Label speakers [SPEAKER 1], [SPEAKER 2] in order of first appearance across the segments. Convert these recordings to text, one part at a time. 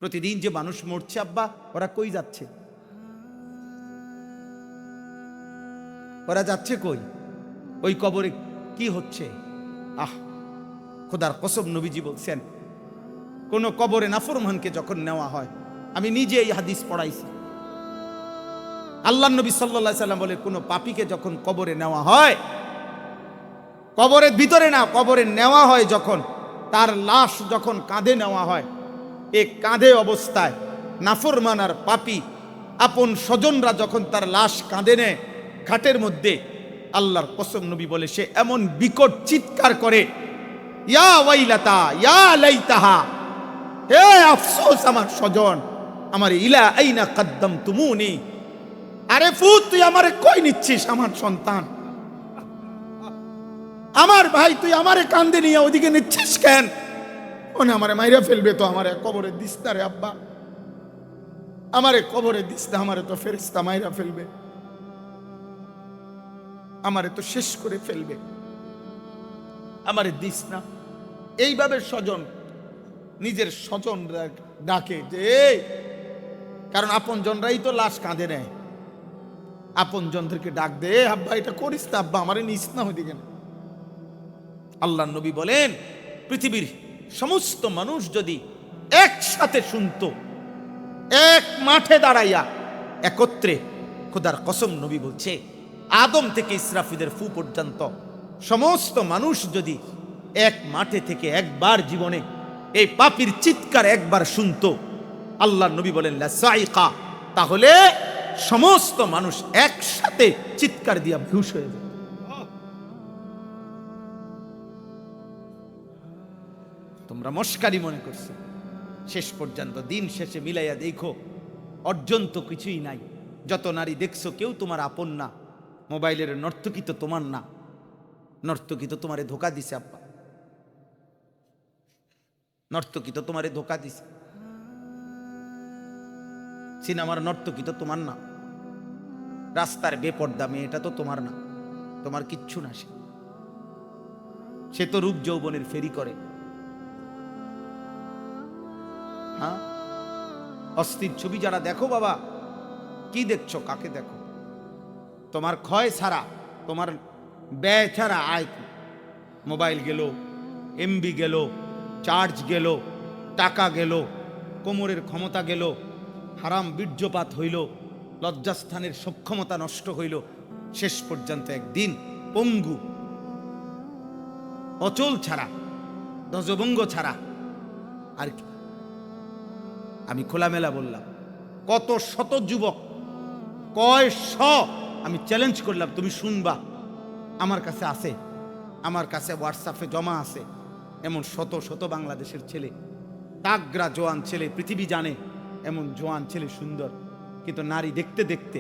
[SPEAKER 1] প্রতিদিন যে মানুষ মরছে আব্বা, ওরা কই যাচ্ছে? ওরা যাচ্ছে কই? ওই কবরে কি হচ্ছে? খোদার কসম, নবীজি বলছেন কোন কবরে নাফরমানকে যখন নেওয়া হয়, আমি নিজে এই হাদিস পড়াইছি, আল্লাহ নবী সাল্লাল্লাহু আলাইহি সাল্লাম বলে, কোন পাপীকে যখন কবরে নেওয়া হয়, কবরের ভিতরে না, কবরে নেওয়া হয় যখন, তার লাশ যখন কাঁধে নেওয়া হয়, এই কাঁধে অবস্থায় নাফরমান আর পাপী আপন স্বজনরা যখন তার লাশ কাঁধে নেয় খাটের মধ্যে, আল্লাহর কসম নবী বলে, সে এমন বিকট চিৎকার করে, ইয়া ওয়াইলাতা ইয়া লাইতাহা, হে আফসোস আমার স্বজন, আমার ইলা আইনা কদ্দামতুমুনি, আরে ফুত, তুই আমারে কই নিচ্ছিস? আমার সন্তান, আমার ভাই, তুই আমারে কান্দে নিয়ে ওদিকে নিচ্ছিস কেন? ওনে আমারে মাইরা ফেলবে তো, আমারে কবরে দিস না রে আব্বা, আমারে কবরে দিস না, আমারে তো ফেরেশতা মাইরা ফেলবে, আমারে তো শেষ করে ফেলবে, আমারে দিস না। এইভাবে স্বজন নিজের স্বজন ডাকে যে, কারণ আপন জনরাই তো লাশ কাঁধে নেয়, আপন জনদেরকে ডাক দে, আব্বা এটা করিস না, আব্বা আমারে নিস না ওইদিকে। আল্লাহ নবী বলেন, পৃথিবীর সমস্ত মানুষ যদি একসাথে শুনতো, এক মাঠে দাঁড়াইয়া একত্রে, খোদার কসম নবী বলছে, আদম থেকে ইসরাফিলের ফু পর্যন্ত সমস্ত মানুষ যদি এক মাঠে থেকে একবার জীবনে এই পাপীর চিৎকার একবার শুনতো, আল্লাহ নবী বলেন লাসাইকা, তাহলে সমস্ত মানুষ একসাথে চিৎকার দিয়া বেহুশ হয়ে যায়। তোমরা মস্কারি মনে করছো, শেষ পর্যন্ত দিন শেষে মিলাইয়া দেখো, অর্জন তো কিছুই নাই। যত নারী দেখছো, কেউ তোমার আপন না। মোবাইলের নর্তকী তো তোমার না, নর্তকী তো তোমারে ধোকা দিছে আব্বা, নর্তকী তো তোমারে ধোকা দিছে। সিনেমার নর্তকী তো তোমার না, রাস্তার বেপর্দা মেয়েটা তো তোমার না, তোমার কিচ্ছু না। সে তো রূপ যৌবনের ফেরি করে। হ্যাঁ, অস্থির ছবি যারা দেখো বাবা, কি দেখছো? কাকে দেখো? তোমার ক্ষয় ছাড়া, তোমার ব্যয় ছাড়া আয়। মোবাইল গেল, এমবি গেল, চার্জ গেল, টাকা গেল, কোমরের ক্ষমতা গেল, হারাম বীর্যপাত হইল, লজ্জাস্থানের সক্ষমতা নষ্ট হইল, শেষ পর্যন্ত একদিন পঙ্গু, অচল ছাড়া, ধ্বজভঙ্গ ছাড়া আর কি। আমি খোলামেলা বললাম, কত শত যুবক, কয় শ, আমি চ্যালেঞ্জ করলাম, তুমি শুনবা, আমার কাছে আছে, আমার কাছে হোয়াটসঅ্যাপে জমা আছে, এমন শত শত বাংলাদেশের ছেলে, তাগরা জোয়ান ছেলে, পৃথিবী জানে এমন জোয়ান ছেলে, সুন্দর, কিন্তু নারী দেখতে দেখতে,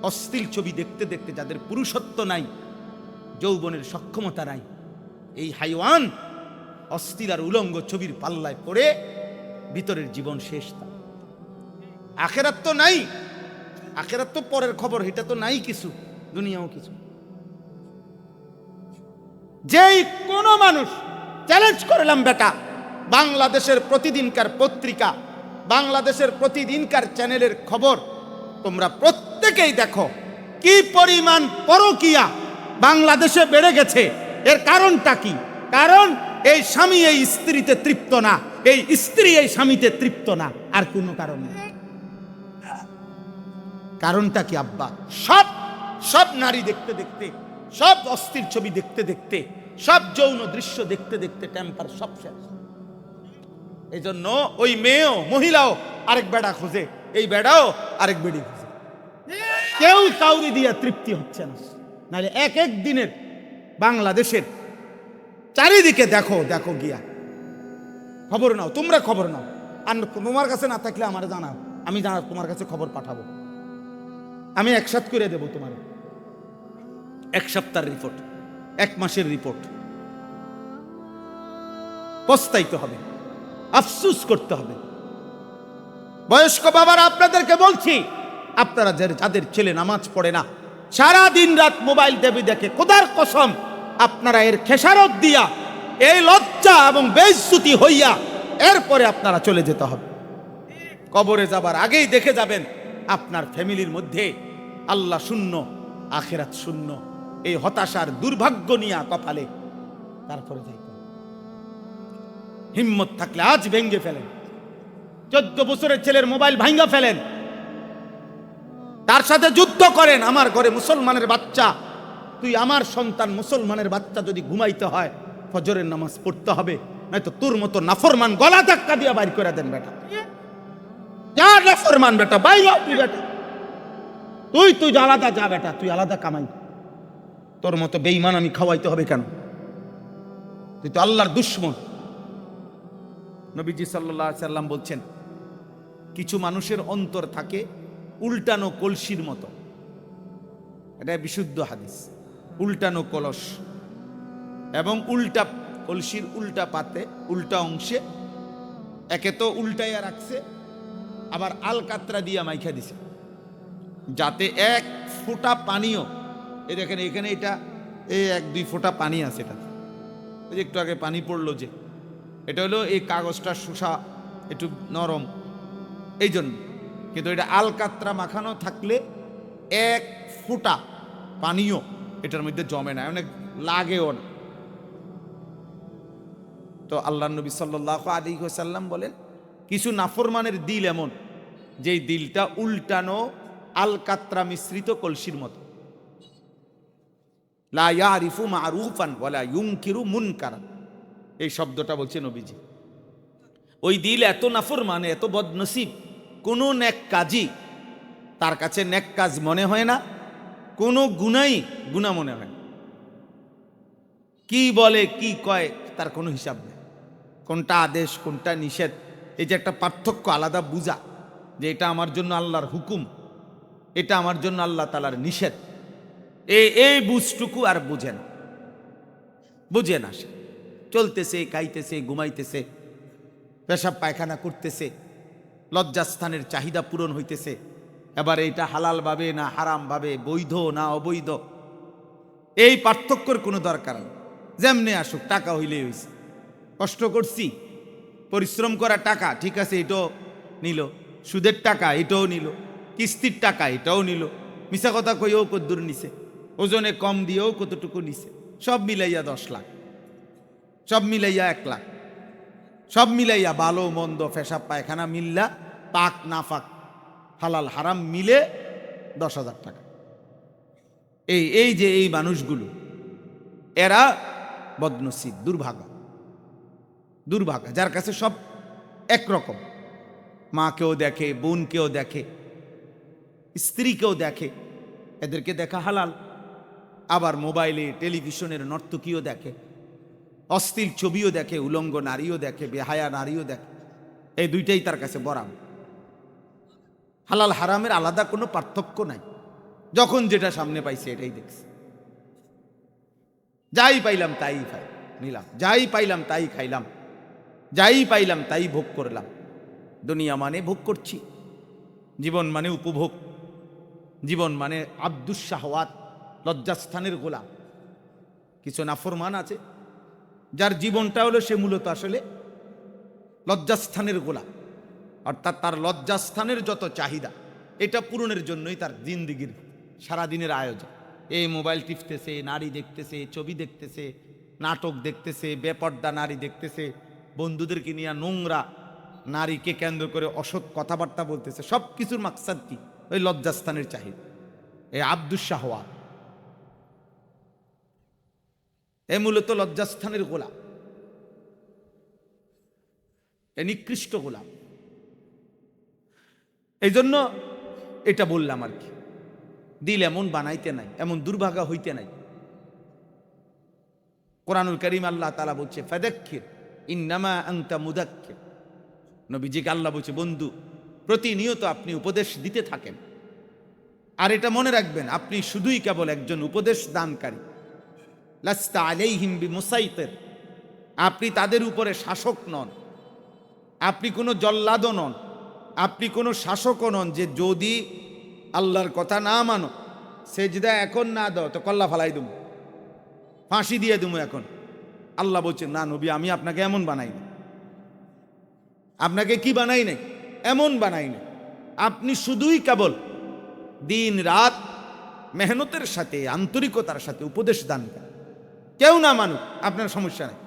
[SPEAKER 1] অশ্লীল ছবি দেখতে দেখতে, যাদের পুরুষত্ব নাই, যৌবনের সক্ষমতা নাই, এই হাইওয়ান অশ্লীল আর উলঙ্গ ছবির পাল্লায় পড়ে ভিতরের জীবন শেষ। তার আখেরাত তো নাই, আখেরাত তো পরের খবর, এটা তো নাই কিছু, দুনিয়াও কিছু। যেই কোন মানুষ, চ্যালেঞ্জ করলাম বেটা, বাংলাদেশের প্রতিদিনকার পত্রিকা, বাংলাদেশের প্রতিদিনকার চ্যানেলের খবর তোমরা প্রত্যেকেই দেখো, কি পরিমাণ পরকীয়া বাংলাদেশে বেড়ে গেছে। এর কারণটা কি? কারণ এই স্বামী এই স্ত্রীতে তৃপ্ত না, এই স্ত্রী এই স্বামীতে তৃপ্ত না, আর কোনো কারণ নেই। কারণটা কি আব্বা? সব সব নারী দেখতে দেখতে, সব অস্থির ছবি দেখতে দেখতে, সব যৌন দৃশ্য দেখতে দেখতে টেম্পার সব শেষ। এই জন্য ওই মেয়েও, মহিলাও আরেক বেড়া খোঁজে, এই বেড়াও আরেক বেড়ি খোঁজে, কেউ কাউরি দিয়া তৃপ্তি হচ্ছে না। নাহলে এক এক দিনের বাংলাদেশের চারিদিকে দেখো, দেখো গিয়া খবর নাও, তোমরা খবর নাও, আর তোমার কাছে না থাকলে আমার জানাও, আমি জানা তোমার কাছে খবর পাঠাবো, আমি একসাথ করে দেব তোমার, এক সপ্তাহের রিপোর্ট, এক মাসের রিপোর্ট। পস্তাইতে হবে, আফসুস করতে হবে। বয়স্ক বাবারা, আপনাদেরকে বলছি, আপনারা যাদের ছেলে নামাজ পড়ে না, সারা দিন রাত মোবাইল টিভি দেখে, খোদার কসম আপনারা এর খেসারত দিয়া, এই লজ্জা এবং বেইজ্জতি হইয়া এরপরে আপনারা চলে যেতে হবে। কবরে যাবার আগেই দেখে যাবেন আপনার ফ্যামিলির মধ্যে আল্লাহ শূন্য, আখিরাত শূন্য, এই হতাশার দুর্ভাগ্য নিয়ে কপালে। তারপরে যাই, হিম্মত থাকলে আজ ভেঙ্গে ফেলেন। 14 বছরের ছেলের মোবাইল ভাঙ্গা ফেলেন, তার সাথে যুদ্ধ করেন। আমার ঘরে মুসলমানের বাচ্চা, তুই আমার সন্তান মুসলমানের বাচ্চা, যদি ঘুমাইতে হয় ফজরের নামাজ পড়তে হবে, নয়তো তোর মতো নাফরমান গলা ধাক্কা দিয়ে বাইর করে দেন বেটা। যা নাফরমান বেটা, বাইরে তুই বেটা, তুই আলাদা যা বেটা, তুই আলাদা কামাই। তোর মতো বেঈমান আমি খাওয়াইতে হবে কেন? তুই তো আল্লাহর দুশমন। নবীজি সাল্লাল্লাহু আলাইহি সাল্লাম বলছেন, কিছু মানুষের অন্তর থাকে উল্টানো কলসির মতো। এটা বিশুদ্ধ হাদিস। উল্টানো কলস এবং উল্টা কলসির উল্টা পাতে, উল্টা অংশে একে তো উল্টাইয়া রাখছে, আবার আলকাতরা দিয়া মাইখা দিছে, যাতে এক ফোঁটা পানিও, এই দেখেন এখানে এটা এই 1-2 ফোঁটা পানি আছে, এটা ওই যে একটু আগে পানি পড়লো যে, এটা হলো এই কাগজটা শোষা একটু নরম এই জন্য, কিন্তু এটা আলকাতরা মাখানো থাকলে এক ফোঁটা পানিও এটার মধ্যে জমে না, অনেক লাগেও না। তো আল্লাহ নবী সাল্লাল্লাহু আলাইহি ওয়াসাল্লাম বলেন, কিছু নাফরমানের দিল এমন, যেই দিলটা উল্টানো আলকাতরা মিশ্রিত কলসির মতো। লা ইয়ারিফু মারুফান ওয়ালা ইউনকিরু মুনকারান, এই শব্দটা বলছে নবীজি। ওই দিল এত নাফরমান, এত বদনসিব, কোনো নেক কাজই তার কাছে নেক কাজ মনে হয় না, কোনো গুনাই গুনাহ মনে হয় না। কি বলে কি কয় তার কোনো হিসাব নেই, কোনটা আদেশ কোনটা নিষেধ, এই যে একটা পার্থক্য আলাদা বুঝা, যে এটা আমার জন্য আল্লাহর হুকুম, এটা আমার জন্য আল্লাহ তাআলার নিষেধ, এই বুঝটুকু আর বুঝে না। সে চলতেছে, খাইতেছে, ঘুমাইতেছে, পেশাব পায়খানা করতেছে, লজ্জাস্থানের চাহিদা পূরণ হইতেছে। এবার এটা হালাল ভাবে না হারাম ভাবে, বৈধ না অবৈধ, এই পার্থক্যের কোনো দরকার নেই। যেমনে আসুক, টাকা হইলেই হইছে, কষ্ট করছি, পরিশ্রম করা টাকা, ঠিক আছে, এটাও নিল, সুদের টাকা এটাও নিল, কিস্তির টাকা এটাও নিল, মিছা কথা কইও কদ্দুর নিছে, ওজনে কম দিয়েও কতটুকু নিছে, সব মিলাইয়া 10 লাখ, সব মিলাইয়া 1 লাখ, সব মিলাইয়া ভালো মন্দ পেশাব পায়খানা মিল্লা, পাক নাফাক হালাল হারাম মিলে 10,000 টাকা। এই যে এই মানুষগুলো, এরা বদনসিব, দুর্ভাগা, যার কাছে সব একরকম, মাকেও দেখে, বোনকেও দেখে, স্ত্রীকেও দেখে, এদেরকে দেখা হালাল, আবার মোবাইলে টেলিভিশনের নর্তকীও দেখে, অশ্লীল ছবিও দেখে, উলঙ্গ নারীও দেখে, বেহায়া নারীও দেখে, এই দুইটাই তার কাছে বরাম। হালাল হারামের আলাদা কোনো পার্থক্য নাই, যখন যেটা সামনে পাইছে এটাই দেখছে, যাই পাইলাম তাই নিলাম, যাই পাইলাম তাই খাইলাম, যাই পাইলাম তাই ভোগ করলাম। দুনিয়া মানে ভোগ করছি, জীবন মানে উপভোগ, জীবন মানে আব্দুস শাহওয়াত, লজ্জাস্থানের গোলাম। কিছু নাফরমান আছে যার জীবনটা হলো সে মূলত আসলে লজ্জাস্থানের গোলাম, অর্থাৎ তার লজ্জাস্থানের যত চাহিদা এটা পূরণের জন্যই তার জিন্দিগির সারাদিনের আয়োজন। এই মোবাইল টিপতেছে, নারী দেখতেছে, ছবি দেখতেছে, নাটক দেখতেছে, বেপর্দা নারী দেখতেছে, বন্ধুদেরকে নিয়ে নোংরা নারীকে কেন্দ্র করে অসৎ কথাবার্তা বলতেছে, সব কিছুর মাকসাদ কি? ওই লজ্জাস্থানের চাহিদা। এই আব্দুস শাহওয়াত এ মূলত লজ্জাস্থানের গোলাম, এ নিকৃষ্ট গোলাম। এই জন্য এটা বললাম আর কি, দিল এমন বানাইতে নাই, এমন দুর্ভাগা হইতে নাই। কোরআনুল কারীম আল্লাহ তাআলা বলছে, ফাযাক্কির ইন্নামা আনতা মুযাক্কির। নবীজিকে আল্লাহ বলছে, বন্ধু প্রতিনিয়ত আপনি উপদেশ দিতে থাকেন, আর এটা মনে রাখবেন আপনি শুধুই কেবল একজন উপদেশ দানকারী। লাস্তা আলাইহিম বিমুসাইতির, আপনি তাদের উপরে শাসক নন, আপনি কোনো জল্লাদও নন, আপনি কোনো শাসকও নন যে যদি আল্লাহর কথা না মানো, সেজদা এখন না দাও তো কল্লা ফালাই দেবো, ফাঁসি দিয়ে দেবো এখন। আল্লাহ বলছেন, না নবী, আমি আপনাকে এমন বানাই না। আপনাকে কি বানাই নাই? এমন বানাই না। আপনি শুধুই কেবল দিন রাত মেহনতের সাথে আন্তরিকতার সাথে উপদেশ দান করেন। কেউ না মানুক, আপনার সমস্যা নেই,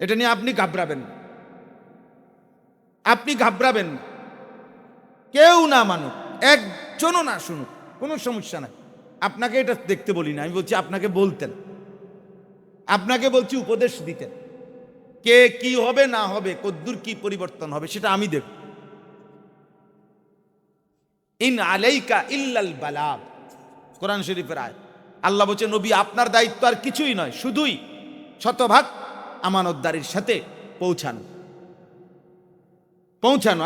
[SPEAKER 1] এটা নিয়ে আপনি ঘাবড়াবেন না। আপনি ঘাবড়াবেন না, কেউ না মানুক, একজনও না শুনুক, কোনো সমস্যা নাই। আপনাকে এটা দেখতে বলি না, আমি বলছি আপনাকে বলতেন, আপনাকে বলছি উপদেশ দিতেন। কে কি হবে না হবে, কদ্দুর কি পরিবর্তন হবে সেটা আমি দেখব। ইন আলাইকা ইল্লাল বালাগ, কোরআন শরীফের আয়াত। আল্লাহ বলছে নবী আপনার দায়িত্ব আর কিছুই নয়, শুধুই শতভাগ আমানতদারির সাথে পৌঁছানো।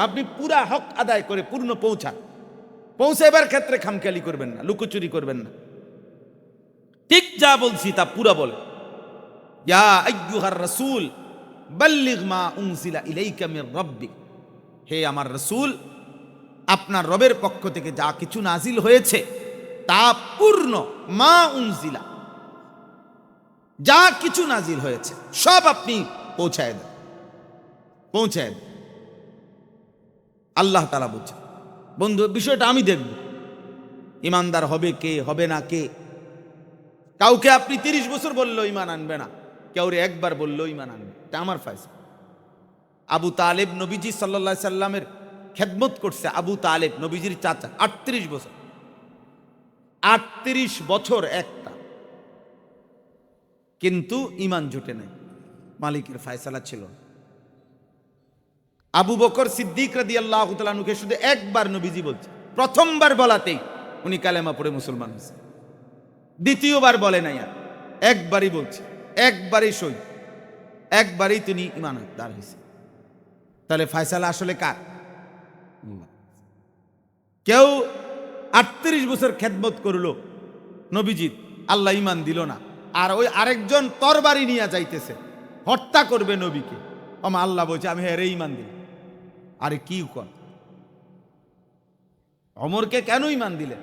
[SPEAKER 1] আপনি পুরা হক আদায় করে পূর্ণ পৌঁছাইবার ক্ষেত্রে খামখেয়ালি করবেন না, লুকোচুরি করবেন না। ঠিক যা বলছি তা পুরা বলে। ইয়া আইয়ুহার রাসূল বাল্লিগ মা উনজিলা ইলাইকা মির রাব্বিক, হে আমার রাসূল, আপনার রবের পক্ষ থেকে যা কিছু নাজিল হয়েছে তা পূর্ণ, মা উনজিলা, যা কিছু নাজিল হয়েছে সব আপনি পৌঁছায় দেন। আল্লাহ তাআলা বলছেন। বন্ধু, বিষয়টা আমি দেখব, ইমানদার হবে কে, হবে না কে। কাউকে আপনি 30 বছর বললেও ইমান আনবে না, কাউরে একবার বললেও ইমান আনবে, এটা আমার ফয়সালা। আবু তালেব নবীজি সাল্লাল্লাহু আলাইহি সাল্লামের খেদমত করছে। আবু তালেব নবীজির চাচা, 38 বছর, 38 বছর একটা, কিন্তু ইমান জুটে নাই, মালিকের ফয়সালা ছিল না। আবু বকর সিদ্দিক রাদিয়াল্লাহু তাআলা আনহুকে শুধু একবার নবীজি বলছে, প্রথমবার বলাতেই উনি কালেমা পড়ে মুসলমান হয়েছে, দ্বিতীয়বার বলে নাই, আর একবারই বলছে, একবারই সই, একবারই তিনি ঈমানদার হয়েছে। তাহলে ফয়সালা আসলে কার? কেউ 38 বছর খেদমত করলো নবীজির, আল্লাহ ঈমান দিল না, আর ওই আরেকজন তরবারি নিয়ে যাইতেছে, হত্যা করবে নবীকে, আল্লাহ বলছে আমি হেরে ঈমান দিলাম। আরে কি কর, ওমরকে কেন ঈমান দিলেন?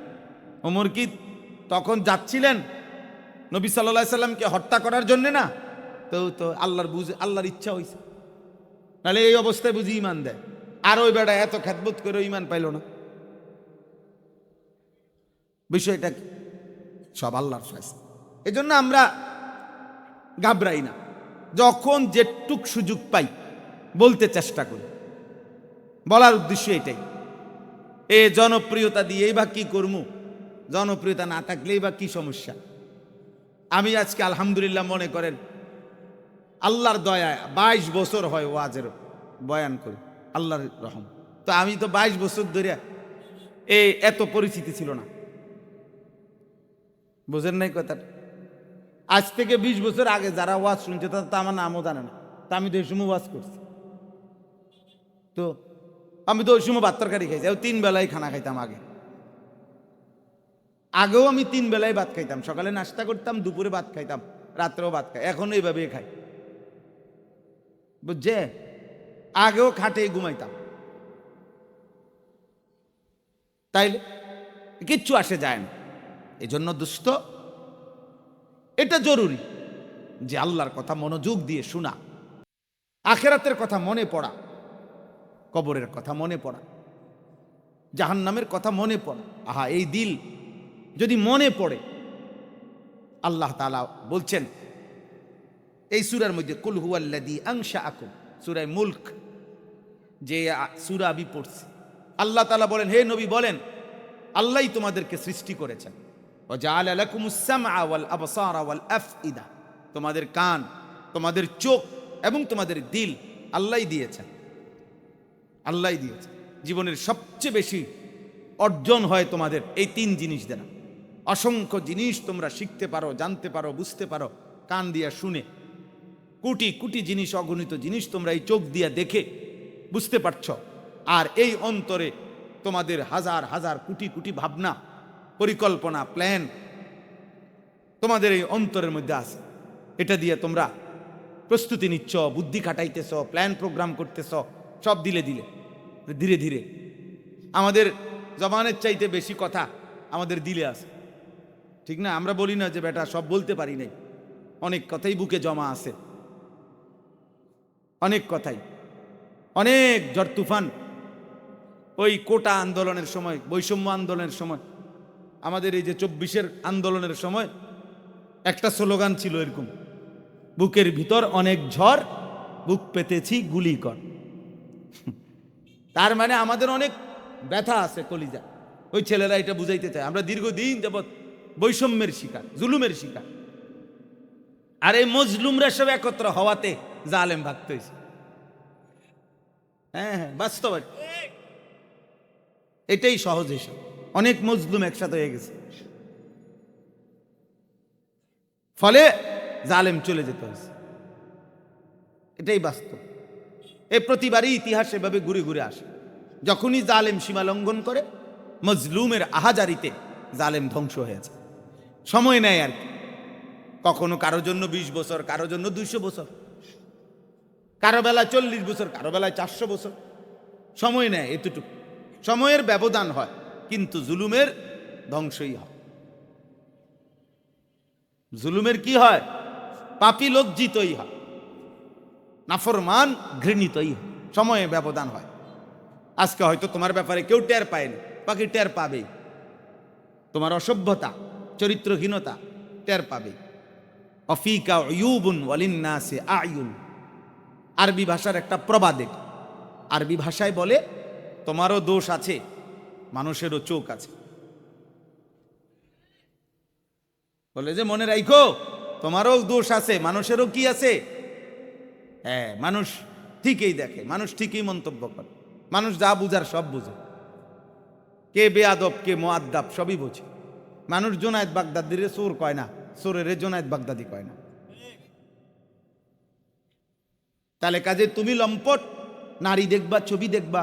[SPEAKER 1] ওমর কি তখন যাচ্ছিলেন নবী সাল্লাল্লাহু আলাইহি সাল্লামকে হত্যা করার জন্য না? তো আল্লাহর ইচ্ছা হয়েছে, তাহলে এই অবস্থায় বুঝি ঈমান দেয়। আর ওই বেটা এত খেদমত করে ঈমান পাইল না। বিষয়টা সব আল্লাহর ফয়সালা। এই জন্য আমরা ঘাবড়াই না, যখন যেটুক সুযোগ পাই বলতে চেষ্টা করি। বলার উদ্দেশ্য এটাই। এ জনপ্রিয়তা দিয়েই বা কি করবো? জনপ্রিয়তা না থাকলেই বা কি সমস্যা? আমি আজকে আলহামদুলিল্লাহ মনে করেন আল্লাহর দয়ায় 22 বছর হয় ওয়াজের বয়ান করি, আল্লাহর রহম। তো আমি তো 22 বছর ধরে এত পরিচিতি ছিল না, বুঝেন নাই কথাটা? আজ থেকে 20 বছর আগে যারা ওয়াজ শুনছে তারা তো আমার নামও জানে না, তা আমি তো এই সময় ওয়াজ করছি। তো আমি তো ওই সময় ভাত তরকারি খাইছি, 3 বেলায় খানা খাইতাম আগেও আমি 3 বেলায় ভাত খাইতাম, সকালে নাস্তা করতাম, দুপুরে ভাত খাইতাম, রাত্রেও ভাত খাই, এখন এইভাবে খাই, বুঝছে? আগেও খাটে ঘুমাইতাম, তাইলে কিচ্ছু আসে যায় না। এই জন্য দোস্ত, এটা জরুরি যে আল্লাহর কথা মনোযোগ দিয়ে শোনা, আখিরাতের কথা মনে পড়া, কবরের কথা মনে পড়া, জাহান্নামের কথা মনে পড়া। আহা, এই দিল যদি মনে পড়ে, আল্লাহ তাআলা বলছেন এই সূরার মধ্যে, কুল হুয়াল্লাযী আনশাআকুম, সূরা মুলক যে সূরা আমি পড়ছি, আল্লাহ তাআলা বলেন, হে নবী বলেন, আল্লাহই তোমাদেরকে সৃষ্টি করেছেন। ওয়া জাআলা লাকুমুস সামআ ওয়াল আবসারা ওয়াল আফইদা, তোমাদের কান, তোমাদের চোখ এবং তোমাদের দিল আল্লাহই দিয়েছেন। জীবনের সবচেয়ে বেশি অর্জন হয় তোমাদের এই 3 জিনিস দ্বারা। অসংখ্য জিনিস তোমরা শিখতে পারো, জানতে পারো, বুঝতে পারো কান দিয়া শুনে। কোটি কোটি জিনিস, অগণিত জিনিস তোমরা এই চোখ দিয়া দেখে বুঝতে পারছ। আর এই অন্তরে তোমাদের হাজার হাজার কোটি কোটি ভাবনা, পরিকল্পনা, প্ল্যান তোমাদের এই অন্তরের মধ্যে আছে। এটা দিয়ে তোমরা প্রস্তুতি নিচ্ছ, বুদ্ধি খাটাইতেছ, প্ল্যান প্রোগ্রাম করতেছ, সব ধীরে ধীরে আমাদের জবানের চাইতে বেশি কথা আমাদের দিলে আছে, ঠিক না? আমরা বলি না যে বেটা সব বলতে পারি নাই, অনেক কথাই বুকে জমা আছে, অনেক কথাই, অনেক ঝড় তুফান
[SPEAKER 2] ওই কোটা আন্দোলনের সময়, বৈষম্য আন্দোলনের সময়, আমাদের এই যে 24-এর আন্দোলনের সময় একটা স্লোগান ছিল এরকম, বুকের ভিতর অনেক ঝড়, বুক পেতেছি গুলি কর। তার মানে আমাদের অনেক ব্যথা আছে কলিজা। ওই ছেলেরা এটা বুঝাইতে চায় আমরা দীর্ঘদিন যাবৎ বৈষম্যের শিকার, জুলুমের শিকার। আর এই মজলুমরা সব একত্র হওয়াতে জালেম ভাগতে হয়েছে। হ্যাঁ হ্যাঁ, বাস্তব এটাই সহজ হিসাব। অনেক মজলুম একসাথে হয়ে গেছে, ফলে জালেম চলে যেতে হয়েছে। এটাই বাস্তব। এই প্রতিবারই ইতিহাস এভাবে ঘুরে ঘুরে আসে। যখনই জালেম সীমা লঙ্ঘন করে, মজলুমের আহাজারিতে জালেম ধ্বংস হয়েছে। সময় নেয় আর কি, কখনো কারো জন্য 20 বছর, কারো জন্য 200 বছর, কারো বেলায় 40 বছর, কারো বেলায় 400 বছর। সময় নেয় এতটুকু, সময়ের ব্যবধান হয়, কিন্তু জুলুমের ধ্বংসই হয়। জুলুমের কি হয়? পাপী লজ্জিতই হয়, নাফরমান ঘৃণিতই হয়, সময়ে ব্যবধান হয়। আজকে হয়তো তোমার ব্যাপারে কেউ টের পায়নি, বাকি টের পাবেই। তোমার অসভ্যতা, চরিত্রহীনতা টের পাবে। অফিকা ইউবুন ওয়ালিন্নাসি আয়ুন, আরবি ভাষার একটা প্রবাদ। আরবি ভাষায় বলে তোমারও দোষ আছে, মানুষেরও চোখ আছে। বলে যে মনে রাখো, তোমারও দোষ আছে, মানুষেরও কি আছে। হ্যাঁ, মানুষ ঠিকই দেখে, মানুষ ঠিকই মন্তব্য করে, মানুষ যা বুঝার সব বুঝে। কে বেয়াদব কে মুআদ্দাব সবই বোঝে। মানুষ জুনায়েদ বাগদাদির চোর কয় না, চোরের জুনায়েদ বাগদাদি কয় না। তাহলে কাজে তুমি লম্পট নারী দেখবা, ছবি দেখবা,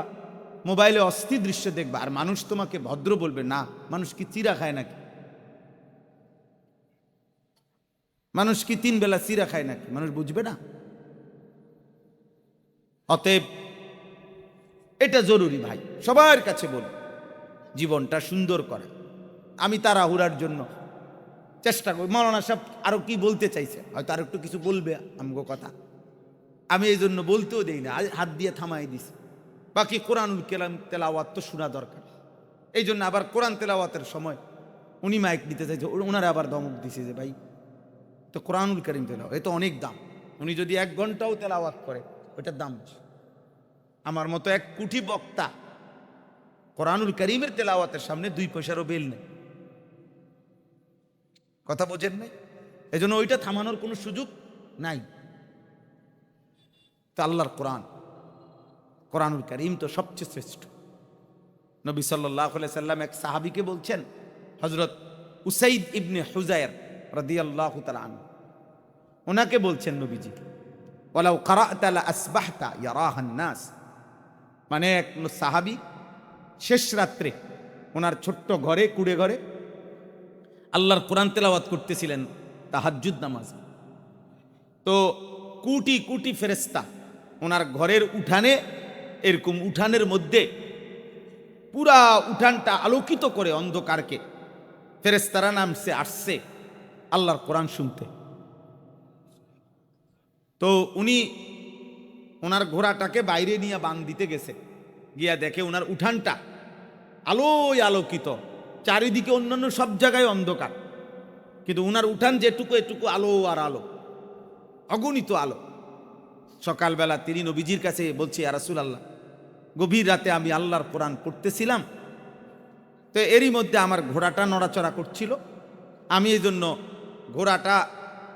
[SPEAKER 2] মোবাইলে অস্থির দৃশ্য দেখবা, আর মানুষ তোমাকে ভদ্র বলবে না। মানুষ কি চিরা খায় নাকি? মানুষ কি 3 বেলা চিরা খায় নাকি? মানুষ বুঝবে না। অতএব এটা জরুরি ভাই, সবার কাছে বলি, জীবনটা সুন্দর করে। আমি তাড়াহুড়ার জন্য চেষ্টা করি। মাওলানা সাহেব আরো কি বলতে চাইছে, হয়তো আর একটু কিছু বলবে আমগো কথা, আমি এই জন্য বলতেও দেই না, হাত দিয়ে থামাই দিছি। বাকি কোরআনুল কালাম তেলাওয়াত তো শোনা দরকার। এই জন্য আবার কোরআন তেলাওয়াতের সময় উনি মাইক দিতে চাইছে, ওনারা আবার ধমক দিছে যে ভাই তো কোরআনুল কারীম তেলাওয়াত এ তো অনেক দাম, উনি যদি 1 ঘন্টাও তেলাওয়াত করে ওইটার দাম বেশি। আমার মতো 1 কোটি বক্তা কোরআনুল কারীমের তেলাওয়াতের সামনে 2 পয়সারও বেল নেই। কথা বোঝেন নাই? এই জন্য ওইটা থামানোর কোনো সুযোগ নাই। তো আল্লাহর কোরআনুল কারীম তো সবচেয়ে শ্রেষ্ঠ। নবী সাল্লাল্লাহু আলাইহি সাল্লাম এক সাহাবীকে বলছেন, হযরত উসাইদ ইবনে হুযায়র রাদিয়াল্লাহু তাআলা আনহু, ওনাকে বলছেন নবীজি, ওয়ালাউ ক্বারা'তা লা আসবাহতা ইয়ারাহান নাস। মানে এক সাহাবী শেষ রাত্রে ওনার ছোট্ট ঘরে, কুড়ে ঘরে আল্লাহর কোরআন তেলাওয়াত করতেছিলেন তাহাজ্জুদ নামাজ। তো কোটি কোটি ফেরেশতা ওনার ঘরের উঠানে, এরকম উঠানের মধ্যে পুরা উঠানটা আলোকিত করে অন্ধকারকে ফেরেশতারা নামছে আসছে আল্লাহর কোরআন শুনতে। তো উনি ওনার ঘোড়াটাকে বাইরে নিয়ে বাঁধ দিতে গেছে, গিয়া দেখে ওনার উঠানটা আলোয় আলোকিত, চারিদিকে অন্যান্য সব জায়গায় অন্ধকার, কিন্তু ওনার উঠান যেটুকু এটুকু আলো আর আলো, অগণিত আলো। সকালবেলা তিনি নবীজির কাছে বলছে, ইয়া রাসূলুল্লাহ, গভীর রাতে আমি আল্লাহর কোরআন পড়তেছিলাম, তো এরই মধ্যে আমার ঘোড়াটা নড়াচড়া করছিল, আমি এই জন্য ঘোড়াটা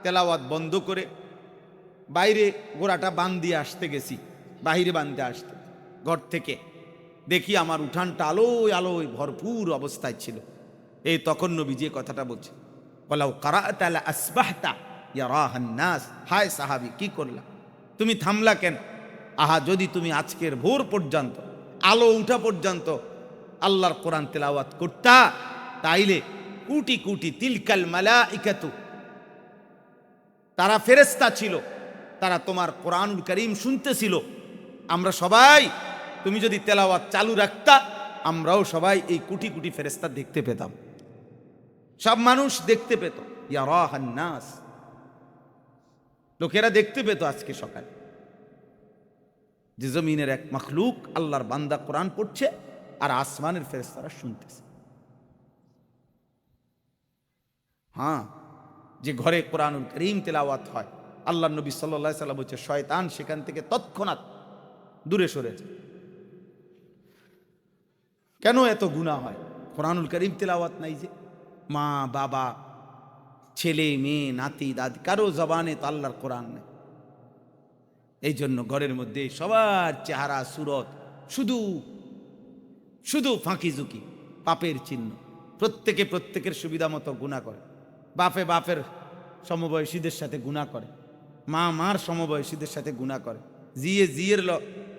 [SPEAKER 2] তেলাওয়াত বন্ধ করে বাইরে ঘোড়াটা বাঁধ দিয়ে আসতে গেছি। বাহিরে বাঁধতে আসতে ঘর থেকে দেখি আমার উঠানটা আলোয় আলোয় ভরপুর অবস্থায় ছিল। এই তখন নবীজি কথাটা বলছে, ওয়ালাউ ক্বারা'তা লা আসবাহতা ইয়ারাহান নাস। হায় সাহাবী, কি করলা, তুমি থামলা কেন? আহা, যদি তুমি আজকের ভোর পর্যন্ত, আলো উঠা পর্যন্ত আল্লাহর কোরআন তেলাওয়াত করতা, তাইলে কোটি কোটি তিলকাল মালাইকাতু, তারা ফেরেশতা ছিল, তারা তোমার কোরআনুল কারীম শুনতেছিল। আমরা সবাই, তুমি যদি তেলাওয়াত চালু রাখতা, আমরাও সবাই এই কোটি কোটি ফেরেশতা দেখতে পেতাম, সব মানুষ দেখতে পেত। ইয়ারাহান নাস, লোকেরা দেখতে পেত আজকে সকালে যে জমিনের এক মখলুক আল্লাহর বান্দা কোরআন পড়ছে, আর আসমানের ফেরেশতারা শুনতেছে। হ্যাঁ, যে ঘরে কোরআনুল কারীম তেলাওয়াত হয়, আল্লাহ নবী সাল্লাল্লাহু আলাইহি সাল্লাম বলছে শয়তান সেখান থেকে তৎক্ষণাৎ দূরে সরে যায়। কেন এত গুনাহ হয়? কোরআনুল কারীম তেলাওয়াত নাই যে। মা বাবা ছেলে মেয়ে নাতি দাদি কারো জবানে তো আল্লাহর কোরআন নেই। এই জন্য ঘরের মধ্যে সবার চেহারা সুরত শুধু শুধু ফাঁকি ঝুঁকি, পাপের চিহ্ন। প্রত্যেকে প্রত্যেকের সুবিধা মতো গুনাহ করে। বাপে বাপের সমবয়সীদের সাথে গুনাহ করে, মা মার সমবয়সীদের সাথে গুনাহ করে, জিয়ে জিয়ের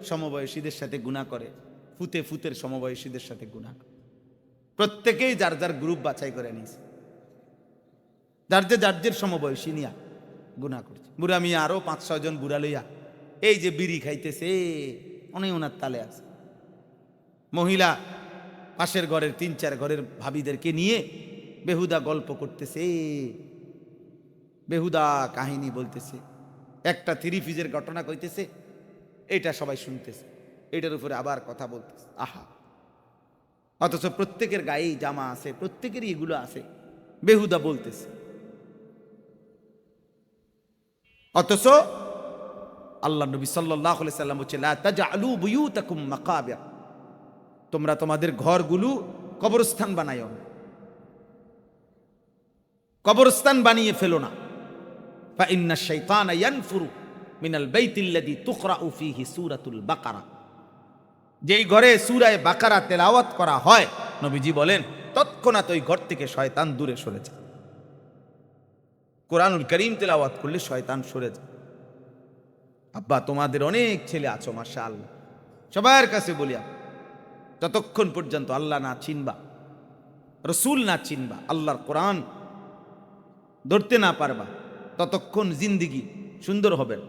[SPEAKER 2] সমবয়সীদের সাথে গুনাহ করে, ফুতে ফুতের সমবয়সীদের সাথে গুনাহ করে। প্রত্যেকেই যার যার গ্রুপ বাছাই করে নিয়েছে, যার যে সমবয়সী নিয়া গুনাহ করছে। বুড়া মিয়া আরো 5-6 জন বুড়া লইয়া এই যে বিড়ি খাইতেছে, অনেক ওনার তালে আছে। মহিলা পাশের ঘরের 3-4 ঘরের ভাবিদেরকে নিয়ে বেহুদা গল্প করতেছে, বেহুদা কাহিনী বলতেছে, একটা 3 পিসের ঘটনা কইতেছে, এটা সবাই শুনতেছে, এটার উপরে আবার কথা বলতেছে। আহা, অথচ প্রত্যেকের গায়েই জামা আছে, প্রত্যেকেরই এগুলো আছে, বেহুদা বলতেছে। অথচ আল্লাহ নবী সাল্লাল্লাহু আলাইহি সাল্লাম বলছে লা তাজআলু বুয়ুতাকুম মাকাবির, তোমরা তোমাদের ঘরগুলো কবরস্থান বানাইও না, কবরস্থান বানিয়ে ফেলো না। ফা ইন্না শাইতানা ইয়ানফুরু মিনাল বাইতিল্লাযী তুকরাউ ফীহি সূরাতুল বাকারা, যেই ঘরে সূরা বাকারা তেলাওয়াত করা হয়, নবীজি বলেন তৎক্ষণাৎ ওই ঘর থেকে শয়তান দূরে সরে যায়। কোরআনুল কারীম তেলাওয়াত করলে শয়তান সরে যায়। আব্বা, তোমাদের অনেক ছেলে আছো মাশাআল্লাহ, সবার কাছে বলি, যতক্ষণ পর্যন্ত আল্লাহ না চিনবা, রসুল না চিনবা, আল্লাহর কোরআন ধরতে না পারবা, ততক্ষণ জিন্দিগি সুন্দর হবে না,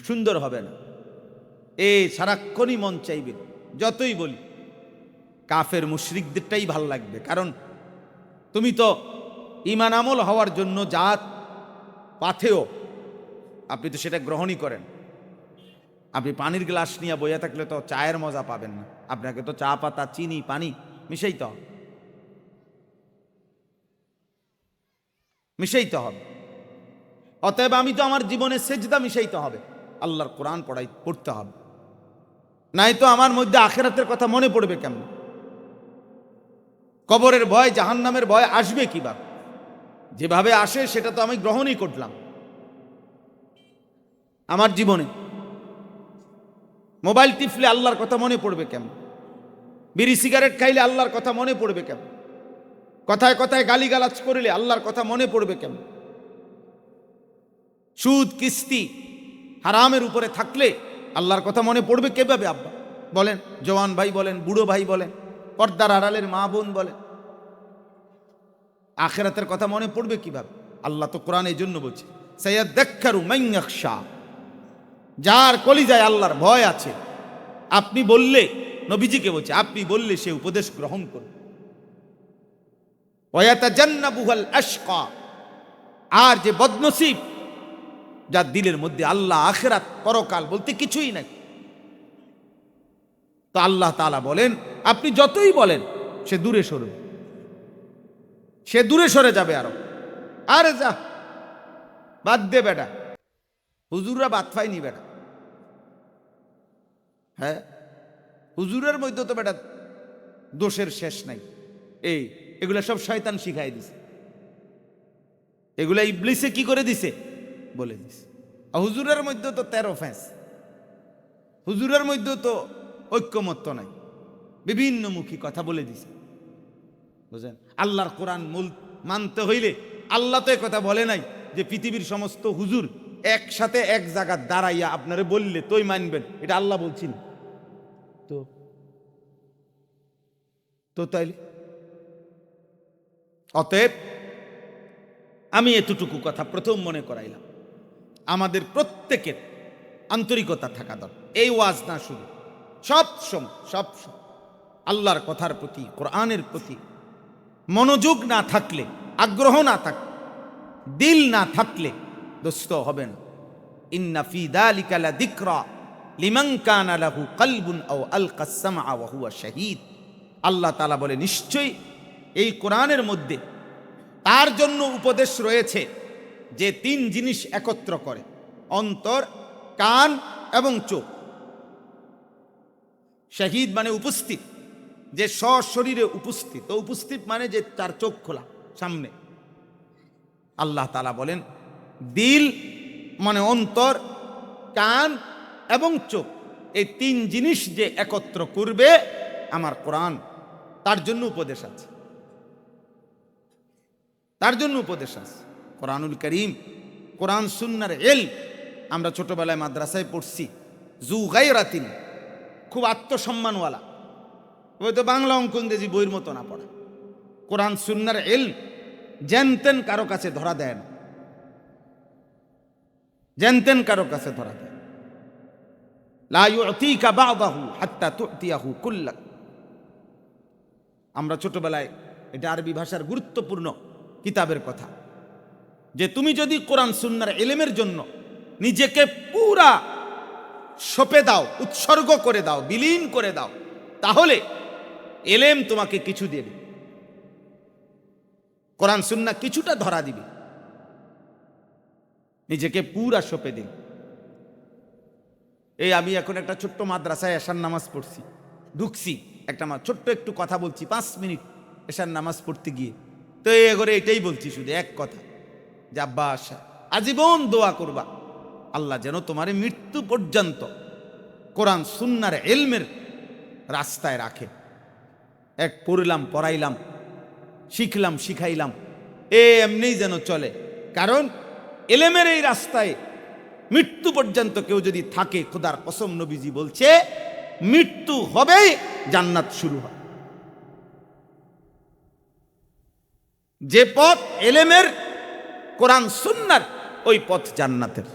[SPEAKER 2] সুন্দর হবে না। এই সারাক্ষণই মন চাইবে, যতই বলি কাফের মুশরিকদেরটাই ভাল লাগবে, কারণ তুমি তো ঈমান আমল হওয়ার জন্য জাত পাথেও আপনি তো সেটা গ্রহণই করেন। আপনি পানির গ্লাস নিয়ে বইয়া থাকলে তো চায়ের মজা পাবেন না, আপনাকে তো চা পাতা চিনি পানি মিশাইতে হবে, মিশাইতে হবে। অতএব আমি তো আমার জীবনে সেজদা মিশাইতে হবে, আল্লাহর কোরআন পড়তে হবে, নাই তো আমার মধ্যে আখিরাতের কথা মনে পড়বে কেমন? কবরের ভয় জাহান্নামের ভয় আসবে কিভাবে? যেভাবে আসে সেটা তো আমি গ্রহণই করলাম আমার জীবনে। মোবাইল টিপলে আল্লাহর কথা মনে পড়বে কেমন? বিড়ি সিগারেট খাইলে আল্লাহর কথা মনে পড়বে কেমন? কথায় কথায় গালিগালাজ করলে আল্লাহর কথা মনে পড়বে কেমন? সুদ কিস্তি হারামের উপরে থাকলে আল্লাহর কথা মনে পড়বে কিভাবে? আব্বা বলেন, জওয়ান ভাই বলেন, বুড়ো ভাই বলেন, পর্দার আড়ালের মা বোন বলেন, আখিরাতের কথা মনে পড়বে কিভাবে? আল্লাহ তো কোরআন এই জন্য বলছে সায়াযাক্কারু মান ইয়াখশা, যার কলিজায় আল্লাহর ভয় আছে, আপনি বললে, নবীজিকে বলছে আপনি বললে সে উপদেশ গ্রহণ করবে। ওয়া ইয়াতাজান্নাবুহাল আশকা, আর যে বদনসিব, যার দিলের মধ্যে আল্লাহ আখিরাত পরকাল বলতে কিছুই নাই, তো আল্লাহ তাআলা বলেন আপনি যতই বলেন সে দূরে সরবে, সে দূরে সরে যাবে। আরে যা বাদ দে বেটা, হুজুররা বাদ পায়নি বেটা। হ্যাঁ, হুজুরের মধ্যে তো বেটা দোষের শেষ নাই। এগুলা সব শয়তান শিখাই দিছে, এগুলা ইবলিসে কি করে দিছে বলে দিছে। আর হুজুরের মধ্যে তো 13 ফ্যাঁস, হুজুরের মধ্যে তো ঐক্যমত্য নাই, বিভিন্ন মুখী কথা বলে দিছে, বুঝলেন? আল্লাহর কোরআন মূল মানতে হইলে আল্লাহ তো কথা বলে নাই যে পৃথিবীর সমস্ত হুজুর একসাথে এক জায়গা দাঁড়াইয়া আপনারে বললে তোই মানবেন, এটা আল্লাহ বলছেন তো তাইলে। অতএব আমি এতটুকু কথা প্রথম মনে করাইলাম, আমাদের প্রত্যেকের আন্তরিকতা থাকা দরকার। এই ওয়াজ না শুধু, সব সময় আল্লাহর কথার প্রতি, কোরআনের প্রতি মনোযোগ না থাকলে, আগ্রহ না থাকলে, দিল না থাকলে দোস্ত হবে না। ইন্না ফি যালিকা লাযিকরা লিমান কানা লাহু কলবুন আও আলকাস সামআ ওয়া হুয়া শাহীদ। আল্লাহ তাআলা বলে, নিশ্চয়ই এই কোরআনের মধ্যে তার জন্য উপদেশ রয়েছে যে তিন জিনিস একত্র করে: অন্তর, কান এবং চোখ। শাহীদ মানে উপস্থিত, যে সশরীরে উপস্থিত। তো উপস্থিত মানে যে তার চোখ খোলা সামনে। আল্লাহ তাআলা বলেন, দিল মানে অন্তর, কান এবং চোখ, এই তিন জিনিস যে একত্র করবে আমার কোরআন, তার জন্য উপদেশ আছে, তার জন্য উপদেশ আছে। কোরআনুল করিম, কোরআন সুন্নাহর ইলম। আমরা ছোটবেলায় মাদ্রাসায় পড়ছি, জু গায়রাতিন, খুব আত্মসম্মানওয়ালা। ওই তো বাংলা অঙ্ক ইংরেজি বইয়ের মতো না পড়া। কোরআন সুন্নাহর ইলম জানতেন কারো কাছে ধরা দেন, জানতেন কারো কাছে ধরা দেন। লা ইউতিকা বা'দাহু হাত্তা তু'তিয়াহু কুল্লাক। আমরা ছোটবেলায়, এটা আরবি ভাষার গুরুত্বপূর্ণ কিতাবের কথা, যে তুমি যদি কোরআন সুন্নাহর ইলমের জন্য নিজেকে পুরা সঁপে দাও, উৎসর্গ করে দাও, বিলীন করে দাও, তাহলে ইলম তোমাকে কিছু দেবে। কোরআন সুন্নাহ কিছুটা ধরা দিবে, নিজেকে পুরা সঁপে দিন। এই আমি এখন একটা ছোট্ট মাদ্রাসায় এশার নামাজ পড়ছি, ঢুকছি, একটা ছোট্ট একটু কথা বলছি 5 মিনিট এশার নামাজ পড়তে গিয়ে। তো এই করে এটাই বলছি, শুধু এক কথা, যে আব্বা আশা আজীবন দোয়া করবা, আল্লাহ যেন তোমারে মৃত্যু পর্যন্ত কোরআন সুন্নাহর ইলমের রাস্তায় রাখে। এক পড়লাম, পড়াইলাম, শিখলাম, শিখাইলাম, এমনিই যেন চলে। কারণ ইলমের এই রাস্তায় মৃত্যু পর্যন্ত কেউ যদি থাকে, খোদার কসম নবীজি বলছে মৃত্যু হবেই, জান্নাত শুরু হয়। যে পথ ইলমের, কোরআন সুন্নাহর, ওই পথ জান্নাতের।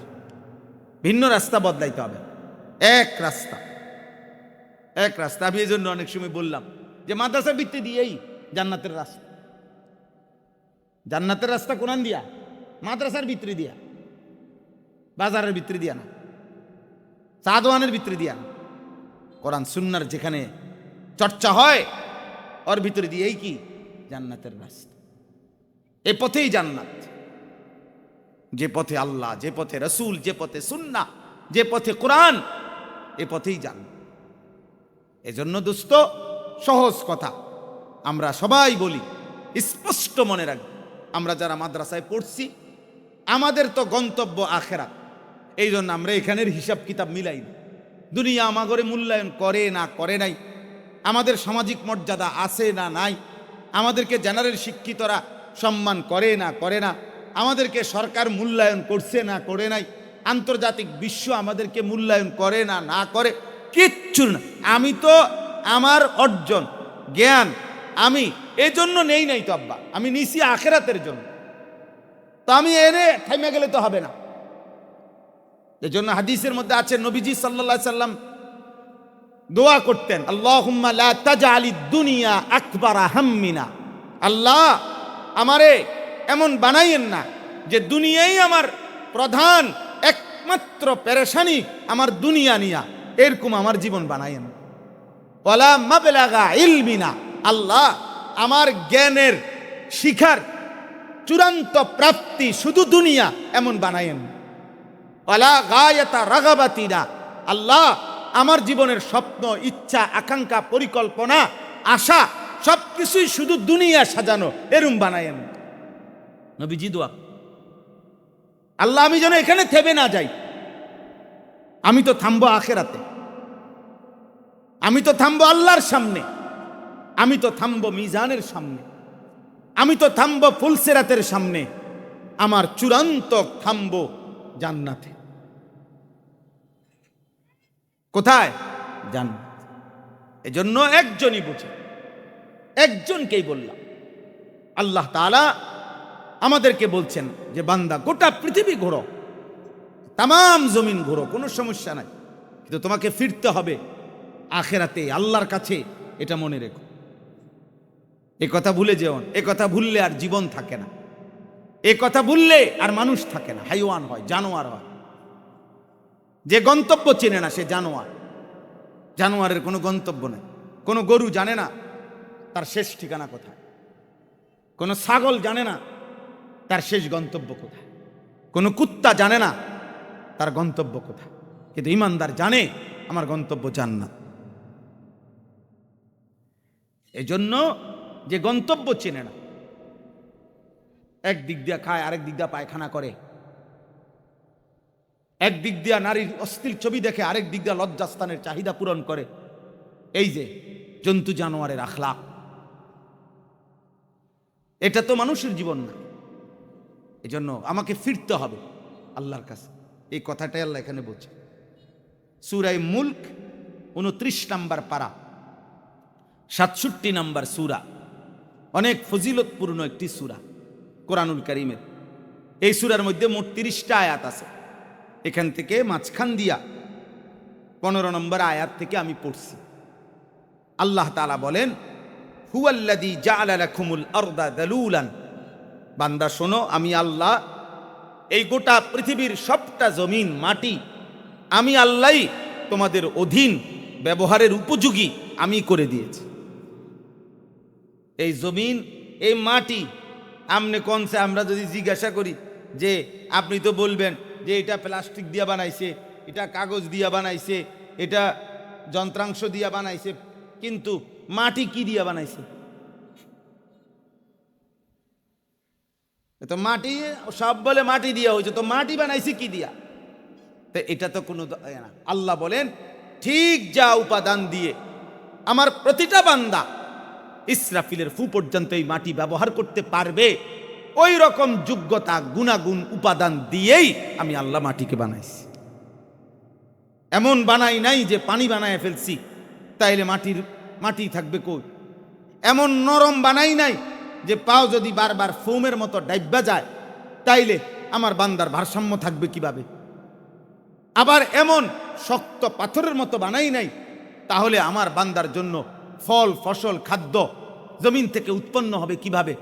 [SPEAKER 2] ভিন্ন রাস্তা বদলাইতে হবে, এক রাস্তা, এক রাস্তা। আমি এই জন্য অনেক সময় বললাম যে মাদ্রাসা বৃত্তি দিয়েই জান্নাতের রাস্তা। জান্নাতের রাস্তা কোরআন দিয়া, মাদ্রাসার ভিতরে দিয়া, বাজারের ভিতরে দিয়া না, চা দোয়ানের ভিতরে দিয়া না, কোরআন সুন্নাহর যেখানে চর্চা হয় ওর ভিতরে দিয়েই কি জান্নাতের রাস্তা। এ পথেই জান্নাত। যে পথে আল্লাহ, যে পথে রসুল, যে পথে সুন্নাহ, যে পথে কোরআন, এ পথেই জান্নাত। এজন্য দোস্ত, সহজ কথা আমরা সবাই বলি, স্পষ্ট মনে রাখবে, আমরা যারা মাদ্রাসায় পড়ছি আমাদের তো গন্তব্য আখিরাত। এই জন্য আমরা এখানের হিসাব কিতাব মিলাই না। দুনিয়া আমাগরে মূল্যায়ন করে না করে নাই, আমাদের সামাজিক মর্যাদা আছে না নাই, আমাদেরকে জেনারেল শিক্ষিতরা সম্মান করে না করে না, আমাদেরকে সরকার মূল্যায়ন করছে না করে নাই, আন্তর্জাতিক বিশ্ব আমাদেরকে মূল্যায়ন করে না না করে, কিচ্ছু না। আমি তো আমার অর্জন জ্ঞান আমি এই জন্য নেই নাই তো আব্বা, আমি নিছি আখিরাতের জন্য। তো আমি এনে থাইমা গেলে তো হবে না। এজন্য হাদিসের মধ্যে আছে, নবীজি সাল্লাল্লাহু আলাইহি সাল্লাম দোয়া করতেন, আল্লাহুম্মা লা তাজআলিদ দুনিয়া আকবারা হাম্মিনা। আল্লাহ আমারে এমন বানাইয়েন না যে দুনিয়াই আমার প্রধান একমাত্র পেরেশানি, আমার দুনিয়া নিয়া, এরকম আমার জীবন বানাইয়েন। ওয়ালা মাবলাগা ইলমিনা, আল্লাহ আমার জ্ঞানের শিখার চূড়ান্ত প্রাপ্তি শুধু দুনিয়া এমন বানাইয়েন। ওয়ালা গায়াতা রাগাবাতিনা, আল্লাহ আমার জীবনের স্বপ্ন, ইচ্ছা, আকাঙ্ক্ষা, পরিকল্পনা, আশা সবকিছুই শুধু দুনিয়া সাজানো, এরম বানাইয়েন। নবীজি দোয়া, আল্লাহ আমি যেন এখানে থেমে না যাই, আমি তো থামবো আখিরাতে, আমি তো থামবো আল্লাহর সামনে, আমি তো থামবো মিজানের সামনে, আমি তো থামবো ফুলসিরাতের সামনে, আমার চূড়ান্ত থামবো জান্নাতে। কোথায়? জান্নাত। এজন্য একজনই বুঝে, একজনকেই বললাম। আল্লাহ তাআলা আমাদেরকে বলছেন যে বান্দা গোটা পৃথিবী ঘোরো, তামাম জমিন ঘোরো, কোনো সমস্যা নাই, কিন্তু তোমাকে ফিরতে হবে আখিরাতে, আল্লাহর কাছে। এটা মনে রেখো, এ কথা ভুলে যেও না। এ কথা ভুললে আর জীবন থাকে না, এ কথা ভুললে আর মানুষ থাকে না, হাইওয়ান হয়, জানোয়ার হয়। যে গন্তব্য চেনে না সে জানোয়ার। জানোয়ারের কোনো গন্তব্য নেই। কোনো গরু জানে না তার শেষ ঠিকানা কোথায়। কোনো ছাগল জানে না তার শেষ গন্তব্য কোথায়। কোনো কুত্তা জানে না তার গন্তব্য কোথায়। কিন্তু ইমানদার জানে আমার গন্তব্য জান্নাত। এই জন্য যে গন্তব্য চেনে না, এক দিক দিয়া খায়, আরেক দিক দিয়া পায়খানা করে, এক দিক দিয়া নারীর অশ্লীল ছবি দেখে, আরেক দিক দিয়া লজ্জাস্থানের চাহিদা পূরণ করে, এই যে জন্তু জানোয়ারের আখলাক, এটা তো মানুষের জীবন না। এজন্য আমাকে ফিরতে হবে আল্লাহর কাছে। এই কথাটাই আল্লাহ এখানে বলছে। সূরা মুলক 29 নম্বর পারা, 67 নম্বর সূরা। অনেক ফজিলতপূর্ণ একটি সূরা কোরআনুল কারীমের। এই সূরার মধ্যে মোট 30টা আয়াত আছে। এখান থেকে মাঝখান দিয়া 15 নম্বর আয়াত থেকে আমি পড়ছি। আল্লাহ তাআলা বলেন, হুয়াল্লাযী জাআলা লাকুমুল আরদা যালুলান। বান্দা শোনো, আমি আল্লাহ এই গোটা পৃথিবীর সবটা জমিন, মাটি আমি আল্লাহই তোমাদের অধীন, ব্যবহারের উপযোগী আমি করে দিয়েছি। এই জমিন, এই মাটি আমনে কোনসে আমরা যদি জিজ্ঞাসা করি যে আপনি তো বলবেন যে এটা প্লাস্টিক দিয়া বানাইছে, এটা কাগজ দিয়া বানাইছে, এটা যন্ত্রাংশ দিয়া বানাইছে, কিন্তু মাটি কি দিয়া বানাইছে? তো মাটি সব বলে মাটি দিয়া হয়েছে, তো মাটি বানাইছে কি দিয়া? তো এটা তো কোনো না। আল্লাহ বলেন, ঠিক যা উপাদান দিয়ে আমার প্রতিটা বান্দা ইসরাফিলের ফু পর্যন্ত এই মাটি ব্যবহার করতে পারবে, ওই রকম যোগ্যতা, গুণাগুণ, উপাদান দিয়েই আমি আল্লাহ মাটিকে বানাইছি। এমন বানাই নাই যে পানি বানায় ফেলছি তাইলে মাটি থাকবে কই। এমন নরম বানাই নাই যে পাও যদি বারবার ফোমের মতো ডাইব্বা যায় তাইলে আমার বান্দার ভারসাম্য থাকবে কিভাবে। আবার এমন শক্ত পাথরের মতো বানাই নাই তাহলে আমার বান্দার জন্য ফল, ফসল, খাদ্য জমিন থেকে উৎপন্ন হবে কিভাবে।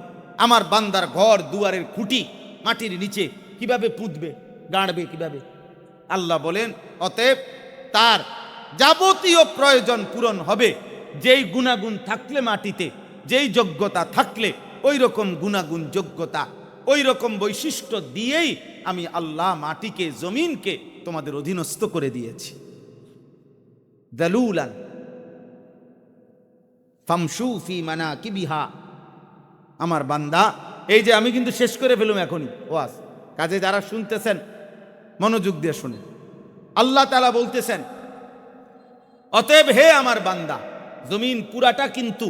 [SPEAKER 2] আমার বান্দার ঘর দুয়ারের খুঁটি মাটির নিচে কিভাবে পুঁতবে, গাড়বে কিভাবে। আল্লাহ বলেন, অতএব তার যাবতীয় প্রয়োজন পূরণ হবে যেই গুণাগুণ থাকলে মাটিতে, যেই যোগ্যতা থাকলে, ওই রকম গুণাগুণ, যোগ্যতা, ওই রকম বৈশিষ্ট্য দিয়েই আমি আল্লাহ মাটিকে, জমিনকে তোমাদের অধীনস্থ করে দিয়েছি। যালুলান ফামশু ফি মানাকিবিহা। আমার বান্দা, এই যে আমি কিন্তু শেষ করে ফেলুম এখনই ওয়াজ, কাজে যারা শুনতেছেন মনোযোগ দিয়ে শুনে। আল্লাহ তাআলা বলতেছেন, অতএব হে আমার বান্দা, জমিন পুরাটা কিন্তু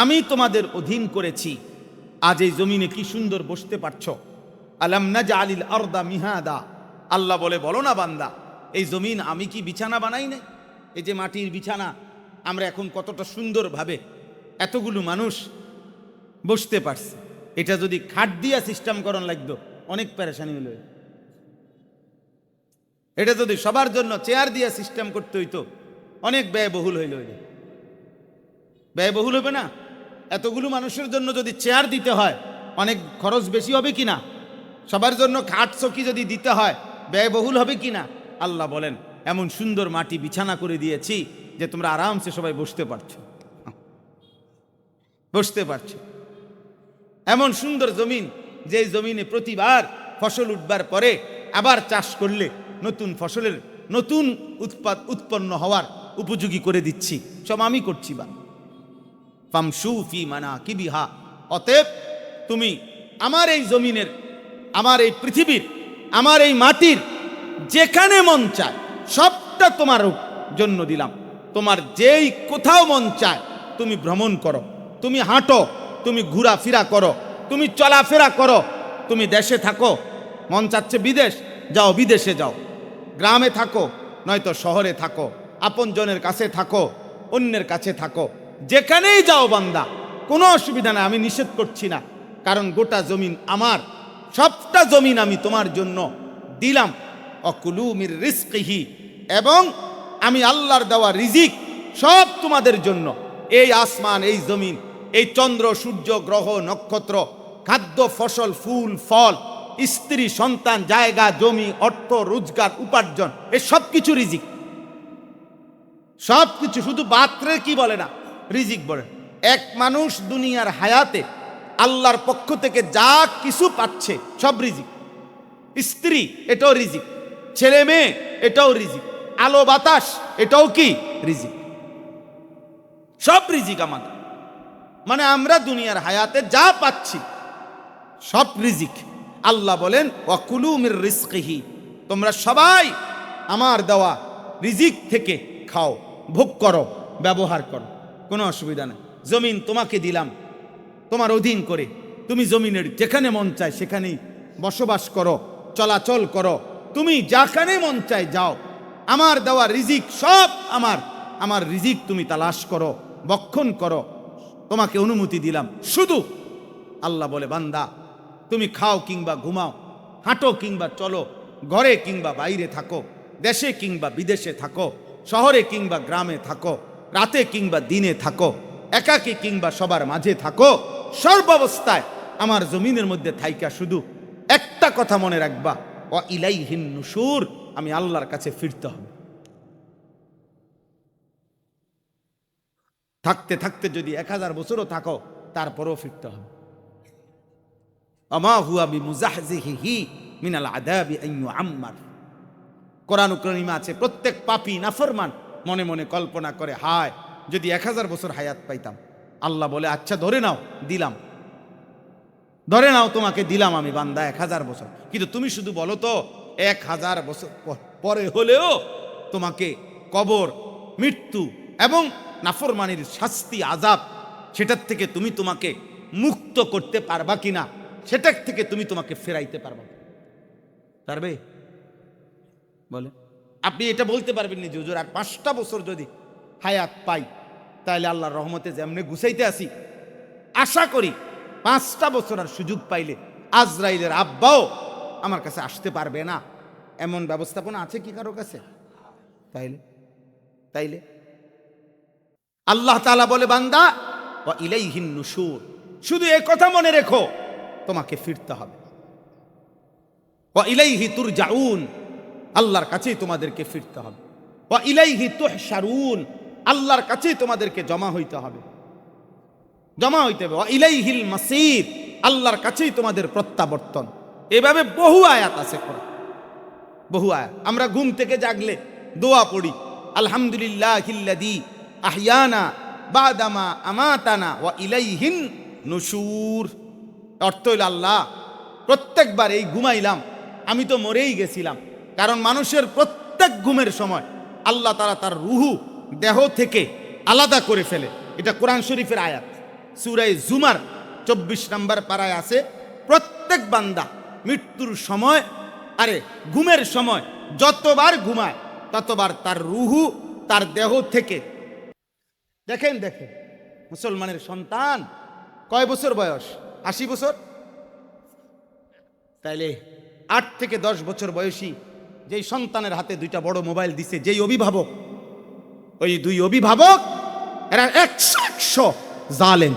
[SPEAKER 2] আমি তোমাদের অধীন করেছি। আজ এই জমিনে কি সুন্দর বসতে পারছো। আলাম নাজআলিল আরদা মিহাদা। আল্লাহ বলে, বলো না বান্দা, এই জমিন আমি কি বিছানা বানাই নাই? এই যে মাটির বিছানা আমরা এখন কতটা সুন্দরভাবে এতগুলো মানুষ বসতে পারছি। এটা যদি খাট দিয়া সিস্টেম করণ লাগতো অনেক পেরেশানি হইল। এটা যদি সবার জন্য চেয়ার দিয়া সিস্টেম করতে হইতো অনেক ব্যয়বহুল হইল। ব্যয়বহুল হবে না? এতগুলো মানুষের জন্য যদি চেয়ার দিতে হয় অনেক খরচ বেশি হবে কিনা? সবার জন্য খাট চকি যদি দিতে হয় ব্যয়বহুল হবে কিনা? আল্লাহ বলেন, এমন সুন্দর মাটি বিছানা করে দিয়েছি যে তোমরা আরামসে সবাই বসতে পারছো। এমন সুন্দর জমিন, যে জমিনে প্রতিবার ফসল উঠবার পরে আবার চাষ করলে নতুন ফসলের নতুন উৎপন্ন হওয়ার উপযোগী করে দিচ্ছি। সব আমি করছি। বা ফামশু ফি মানাকিবিহা। অতএব তুমি আমার এই জমিনের, আমার এই পৃথিবীর, আমার এই মাটির যেখানে মন চায় সবটা তোমার জন্য দিলাম। তোমার যেই কোথাও মন চায় তুমি ভ্রমণ করো, তুমি হাঁটো, তুমি ঘোরাফেরা করো, তুমি চলাফেরা করো। তুমি দেশে থাকো, মন চাচ্ছে বিদেশ, যাও বিদেশে যাও। গ্রামে থাকো নয়তো শহরে থাকো, আপনজনের কাছে থাকো, অন্যের কাছে থাকো, যেখানেই যাও বান্দা, কোনো অসুবিধা নাই। আমি নিষেধ করছি না, কারণ গোটা জমিন আমার, সবটা জমিন আমি তোমার জন্য দিলাম। অকুলু মির রিজকিহি। এবং আমি আল্লাহর দেওয়া রিজিক সব তোমাদের জন্য। এই আসমান, এই জমিন, এই চন্দ্র, সূর্য, গ্রহ, নক্ষত্র, খাদ্য, ফসল, ফুল, ফল, স্ত্রী, সন্তান, জায়গা, জমি, অর্থ, রোজগার, উপার্জন, এ সব কিছু রিজিক। সব কিছু, শুধু বাত্রে কি বলে না, রিজিক বলে। এক মানুষ দুনিয়ার হায়াতে আল্লাহর পক্ষ থেকে যা কিছু পাচ্ছে সব রিজিক। স্ত্রী, এটাও রিজিক। ছেলে মেয়ে, এটাও রিজিক। আলো বাতাস, এটাও কি রিজিক। সব রিজিক আমাদের। মানে আমরা দুনিয়ার হায়াতে যা পাচ্ছি সব রিজিক। আল্লাহ বলেন ওয়াকুলু মির রিজকিহি, তোমরা সবাই আমার দেওয়া রিজিক থেকে খাও, ভোগ করো, ব্যবহার করো, কোনো অসুবিধা নেই। জমিন তোমাকে দিলাম তোমার অধীন করে, তুমি জমিনের যেখানে মন চায় সেখানেই বসবাস করো, চলাচল করো, তুমি যেখানে মন চায় যাও। আমার দেওয়া রিজিক সব আমার রিজিক তুমি তালাশ করো, বক্ষণ করো, তোমাকে অনুমতি দিলাম। শুধু আল্লাহ বলে বান্দা তুমি খাও কিংবা ঘুমাও, হাঁটো কিংবা চলো, ঘরে কিংবা বাইরে থাকো, দেশে কিংবা বিদেশে থাকো, শহরে কিংবা গ্রামে থাকো, রাতে কিংবা দিনে থাকো, একাকী কিংবা সবার মাঝে থাকো, সর্বাবস্থায় আমার জমিনের মধ্যে থাইকা শুধু একটা কথা মনে রাখবা, ওয়া ইলাইহিন নুশুর, আমি আল্লাহর কাছে ফিরতে হবে। থাকতে থাকতে যদি 1000 বছরও থাকো তারপরও ফিরতে হবে। আমা হুয়া বিমুজাহজিহি মিনাল আযাবি আন ইউআম্মার। কোরআন কারীমে আছে প্রত্যেক পাপী নাফরমান মনে মনে কল্পনা করে, হায় যদি 1000 বছর হায়াত পাইতাম। আল্লাহ বলে আচ্ছা ধরে নাও, দিলাম, ধরে নাও তোমাকে দিলাম আমি বান্দা 1000 বছর, কিন্তু তুমি শুধু বলো তো 1000 বছর পরে হলেও তোমাকে কবর, মৃত্যু এবং নাফরমানির শাস্তি, আযাব, সেটার থেকে তুমি তোমাকে মুক্ত করতে পারবা কিনা, সেটার থেকে তুমি তোমাকে ফেরাইতে পারবে? বলে আপনি এটা বলতে পারবেন না যে হুজুর আর 5টা বছর যদি হায়াত পাই তাহলে আল্লাহর রহমতে যেমনে গুছাইতে আসি, আশা করি 5টা বছর আর সুযোগ পাইলে আজরাইলের আব্বাও আমার কাছে আসতে পারবে না, এমন ব্যবস্থাপনা আছে কি কারো কাছে? তাইলে আল্লাহ তাআলা বলে বান্দা ওয়া ইলাইহিন নুশুর, শুধু এই কথা মনে রেখো তোমাকে ফিরতে হবে। ওয়া ইলাইহি তুরজাউন, আল্লাহর কাছেই তোমাদেরকে ফিরতে হবে। ওয়া ইলাইহি তুহশারুন, আল্লাহর কাছেই তোমাদেরকে জমা হইতে হবে। ওয়া ইলাইহিল মাসির, আল্লাহর কাছেই তোমাদের প্রত্যাবর্তন। এভাবে বহু আয়াত আছে কোরআন, বহু আয়াত। আমরা ঘুম থেকে জাগলে দোয়া পড়ি, আলহামদুলিল্লাহিল্লাযী আহইয়ানা বাদামা আমাতানা ওয়া ইলাইহিন নুশুর। অর্থ হইল আল্লাহ প্রত্যেকবার এই ঘুমাইলাম আমি তো মরেই গেছিলাম, কারণ মানুষের প্রত্যেক ঘুমের সময় আল্লাহ তাআলা তার রুহু দেহ থেকে আলাদা করে ফেলে। এটা কোরআন শরীফের আয়াত, সূরা জুমার 24 নম্বর পারায় আছে, প্রত্যেক বান্দা মৃত্যুর সময়, ঘুমের সময় যতবার ঘুমায় ততবার তার রুহু তার দেহ থেকে, দেখেন মুসলমানের সন্তান কয় বছর বয়স? 80 বছর। তাইলে 8 থেকে 10 বছর বয়সী যেই সন্তানের হাতে 2টা বড় মোবাইল দিছে যেই অভিভাবক, ওই 2 অভিভাবক এরা 100 জালেম।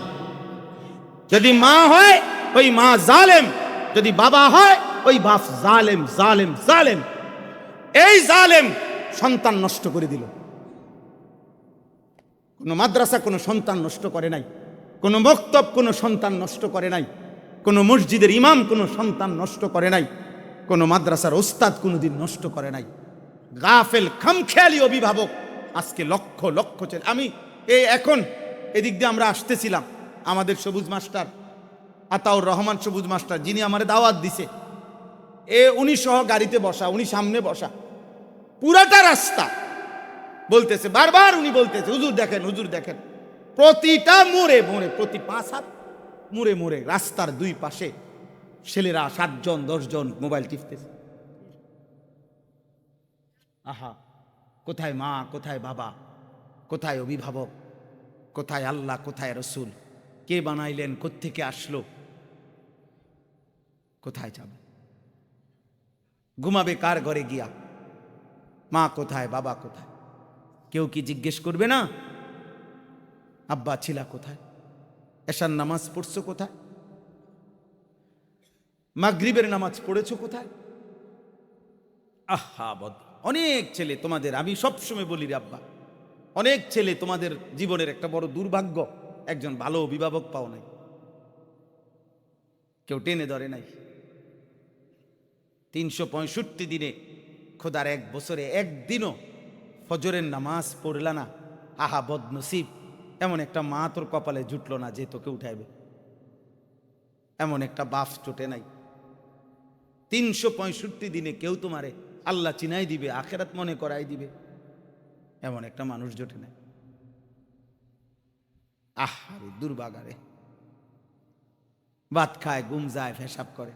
[SPEAKER 2] যদি মা হয় ওই মা জালেম, যদি বাবা হয় ওই বাপ জালেম জালেম জালেম। এই জালেম সন্তান নষ্ট করে দিল। কোনো মাদ্রাসা কোনো সন্তান নষ্ট করে নাই, কোনো মক্তব কোনো সন্তান নষ্ট করে নাই, কোনো মসজিদের ইমাম কোনো সন্তান নষ্ট করে নাই, কোনো মাদ্রাসার ওস্তাদ কোনোদিন নষ্ট করে নাই। গাফেল খামখেয়ালি অভিভাবক আজকে লক্ষ লক্ষ ছেলে। আমি এখন এদিক দিয়ে আমরা আসতেছিলাম, আমাদের সবুজ মাস্টার আতাউর রহমান সবুজ মাস্টার, যিনি আমারে দাওয়াত দিছে, উনি সহ গাড়িতে বসা, উনি সামনে বসা, পুরাটা রাস্তা বলতেছে, বারবার উনি বলতেছে হুজুর দেখেন প্রতিটা মোড়ে প্রতি 5 হাত মোড়ে রাস্তার 2 পাশে ছেলেরা 7 জন 10 জন মোবাইল টিপতেছে। আহা, কোথায় মা, কোথায় বাবা, কোথায় অভিভাবক, কোথায় আল্লাহ, কোথায় রসুল? কে বানাইলেন, কোত্থেকে আসলো, কোথায় যাবে? ঘুমাবে কার ঘরে গিয়া? মা কোথায়, বাবা কোথায়? কেউ কি জিজ্ঞেস করবে না আব্বা ছিলা কোথায়, এশার নামাজ পড়ছো কোথায়? মাগরিবের নামাজ পড়েছো কোথায়? আহা বদ, অনেক ছেলে তোমাদের, আমি সবসময় বলি রে আব্বা, অনেক ছেলে তোমাদের জীবনের একটা বড় দুর্ভাগ্য, একজন ভালো অভিভাবক পাও নাই, কেউ টেনে ধরে নাই। 365 দিনে খোদার এক বছরে একদিনও ফজরের নামাজ পড়লা না, আহা বদনসিব। এমন একটা মা তোর কপালে জুটলো না যে তোকে উঠাইবে, এমন একটা বাপ চোটে নাই। 365 দিনে কেউ তোমারে আল্লাহ চিনাই দিবে, আখেরাত মনে করাই দিবে, এমন একটা মানুষ জোটে নাই। আহারে দুর্ভাগারে, ভাত খায়, ঘুম যায়, পেশাব করে,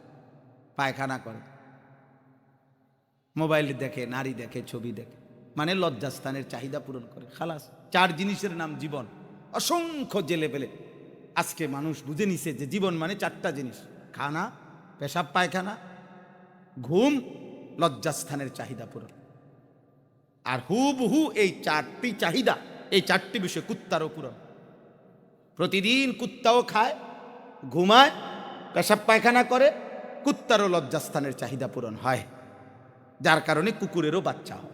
[SPEAKER 2] পায়খানা করে, মোবাইল দেখে, নারী দেখে, ছবি দেখে, মানে লজ্জাস্থানের চাহিদা পূরণ করে, খালাস। 4 জিনিসের নাম জীবন। অসংখ্য জেলে পেলে আজকে মানুষ বুঝে নিছে যে জীবন মানে 4টা জিনিস: খানা, পেশাব পায়খানা, ঘুম, লজ্জাস্থানের চাহিদা পূরণ। আর হুবহু এই 4টি চাহিদা, এই 4টি বিষয় কুত্তারও পূরণ। প্রতিদিন কুত্তাও খায়, ঘুমায়, পেশাব পায়খানা করে, কুত্তারও লজ্জাস্থানের চাহিদা পূরণ হয়, যার কারণে কুকুরেরও বাচ্চা হয়।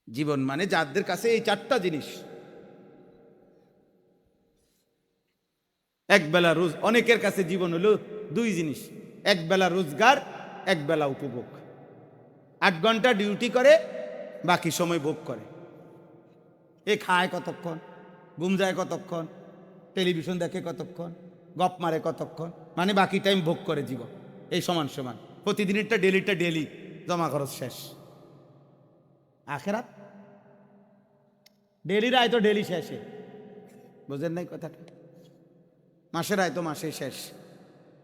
[SPEAKER 2] জীবন মানে যাদের কাছে এই 4টা জিনিস, একবেলা রোজ, অনেকের কাছে জীবন হলো 2 জিনিস: একবেলা রোজগার, একবেলা উপভোগ। 8 ঘন্টা ডিউটি করে, বাকি সময় ভোগ করে। এ খায় কতক্ষণ, ঘুম যায় কতক্ষণ, টেলিভিশন দেখে কতক্ষণ, গপ মারে কতক্ষণ, মানে বাকি টাইম ভোগ করে জীবন। এই সমান সমান প্রতিদিনেরটা ডেলি জমা খরচ শেষ। আখেরাত ডেলির আয় তো ডেলি শেষে, বুঝেন নাই কথাটা? মাসের আয় তো মাসে শেষ,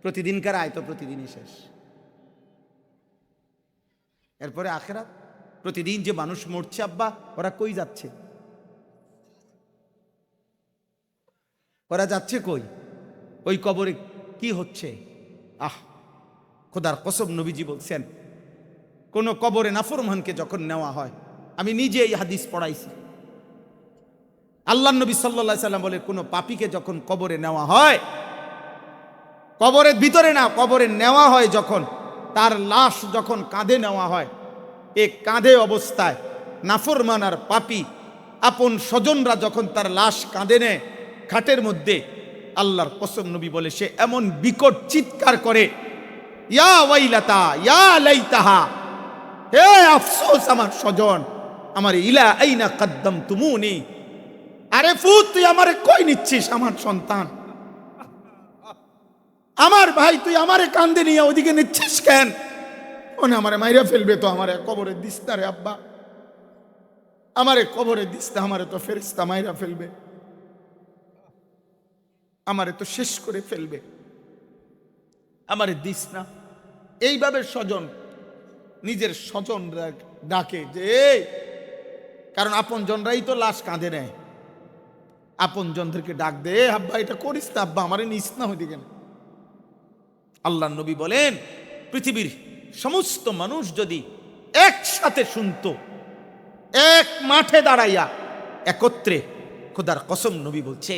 [SPEAKER 2] প্রতিদিনকার আয় তো প্রতিদিনই শেষ। এরপরে আখেরাত। প্রতিদিন যে মানুষ মরছে আব্বা, ওরা কই যাচ্ছে? ওরা যাচ্ছে কই? ওই কবরে কি হচ্ছে? খোদার কসম, নবীজি বলছেন, কোন কবরে নাফরমানকে যখন নেওয়া হয়, আমি নিজে এই হাদিস পড়াইছি, আল্লাহর নবী সাল্লাল্লাহু আলাইহি সাল্লাম বলে, কোন পাপীকে যখন কবরে নেওয়া হয়, কবরের ভিতরে না, কবরে নেওয়া হয় যখন, তার লাশ যখন কাঁধে নেওয়া হয়, এই কাঁধে অবস্থায় নাফরমান আর পাপী আপন স্বজনরা যখন তার লাশ কাঁধে নেয় খাটের মধ্যে, আল্লাহর কসম নবী বলে, সে এমন বিকট চিৎকার করে, ইয়া ওয়াইলাতা ইয়া লাইতাহা, হে আফসোস আমার স্বজন, আমার ইলা আইনা কদ্দামতুমুনি, আরে ফুত, তুই আমারে কই নিচ্ছিস? আমার সন্তান, আমার ভাই, তুই আমারে কান্দে নিয়ে ওদিকে নিচ্ছিস কেন? ওনে আমারে মাইরা ফেলবে তো, আমারে কবরে দিস না রে আব্বা, আমারে কবরে দিস না, আমারে তো ফেরেশতা মাইরা ফেলবে, আমারে তো শেষ করে ফেলবে, আমারে দিস না। এইভাবে স্বজন নিজের স্বজনরা ডাকে যে, কারণ আপন জনরাই তো লাশ কাঁধে নেয়, আপন জনদেরকে ডাক দে, আব্বা এটা করিস না, আব্বা আমারে নিস না ওইদিকে। আল্লাহ নবী বলেন, পৃথিবীর সমস্ত মানুষ যদি একসাথে শুনতো, এক মাঠে দাঁড়াইয়া একত্রে, খোদার কসম নবী বলছে,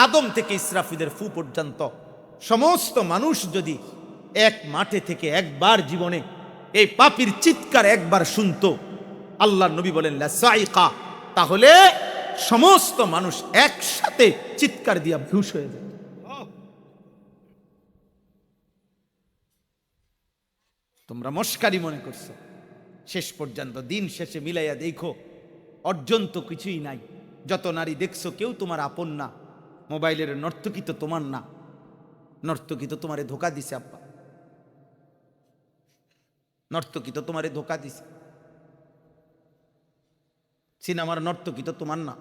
[SPEAKER 2] আদম থেকে ইসরাফিলের ফু পর্যন্ত সমস্ত মানুষ যদি এক মাঠে থেকে একবার জীবনে এই পাপীর চিৎকার একবার শুনতো, আল্লাহ নবী বলেন লাসাইকা, তাহলে সমস্ত মানুষ একসাথে চিৎকার দিয়া বেহুশ হয়ে যায়। তোমরা মস্কারি মনে করছো, শেষ পর্যন্ত দিন শেষে মিলাইয়া দেখো, অর্জন তো কিছুই নাই। যত নারী দেখছো, কেউ তোমার আপন না। মোবাইলের নর্তকী তো তোমার না, নর্তকী তো তোমারে ধোকা দিছে আব্বা, নর্তকী তো তোমারে ধোকা দিছে। সিনেমার নর্তকী তো তোমার না,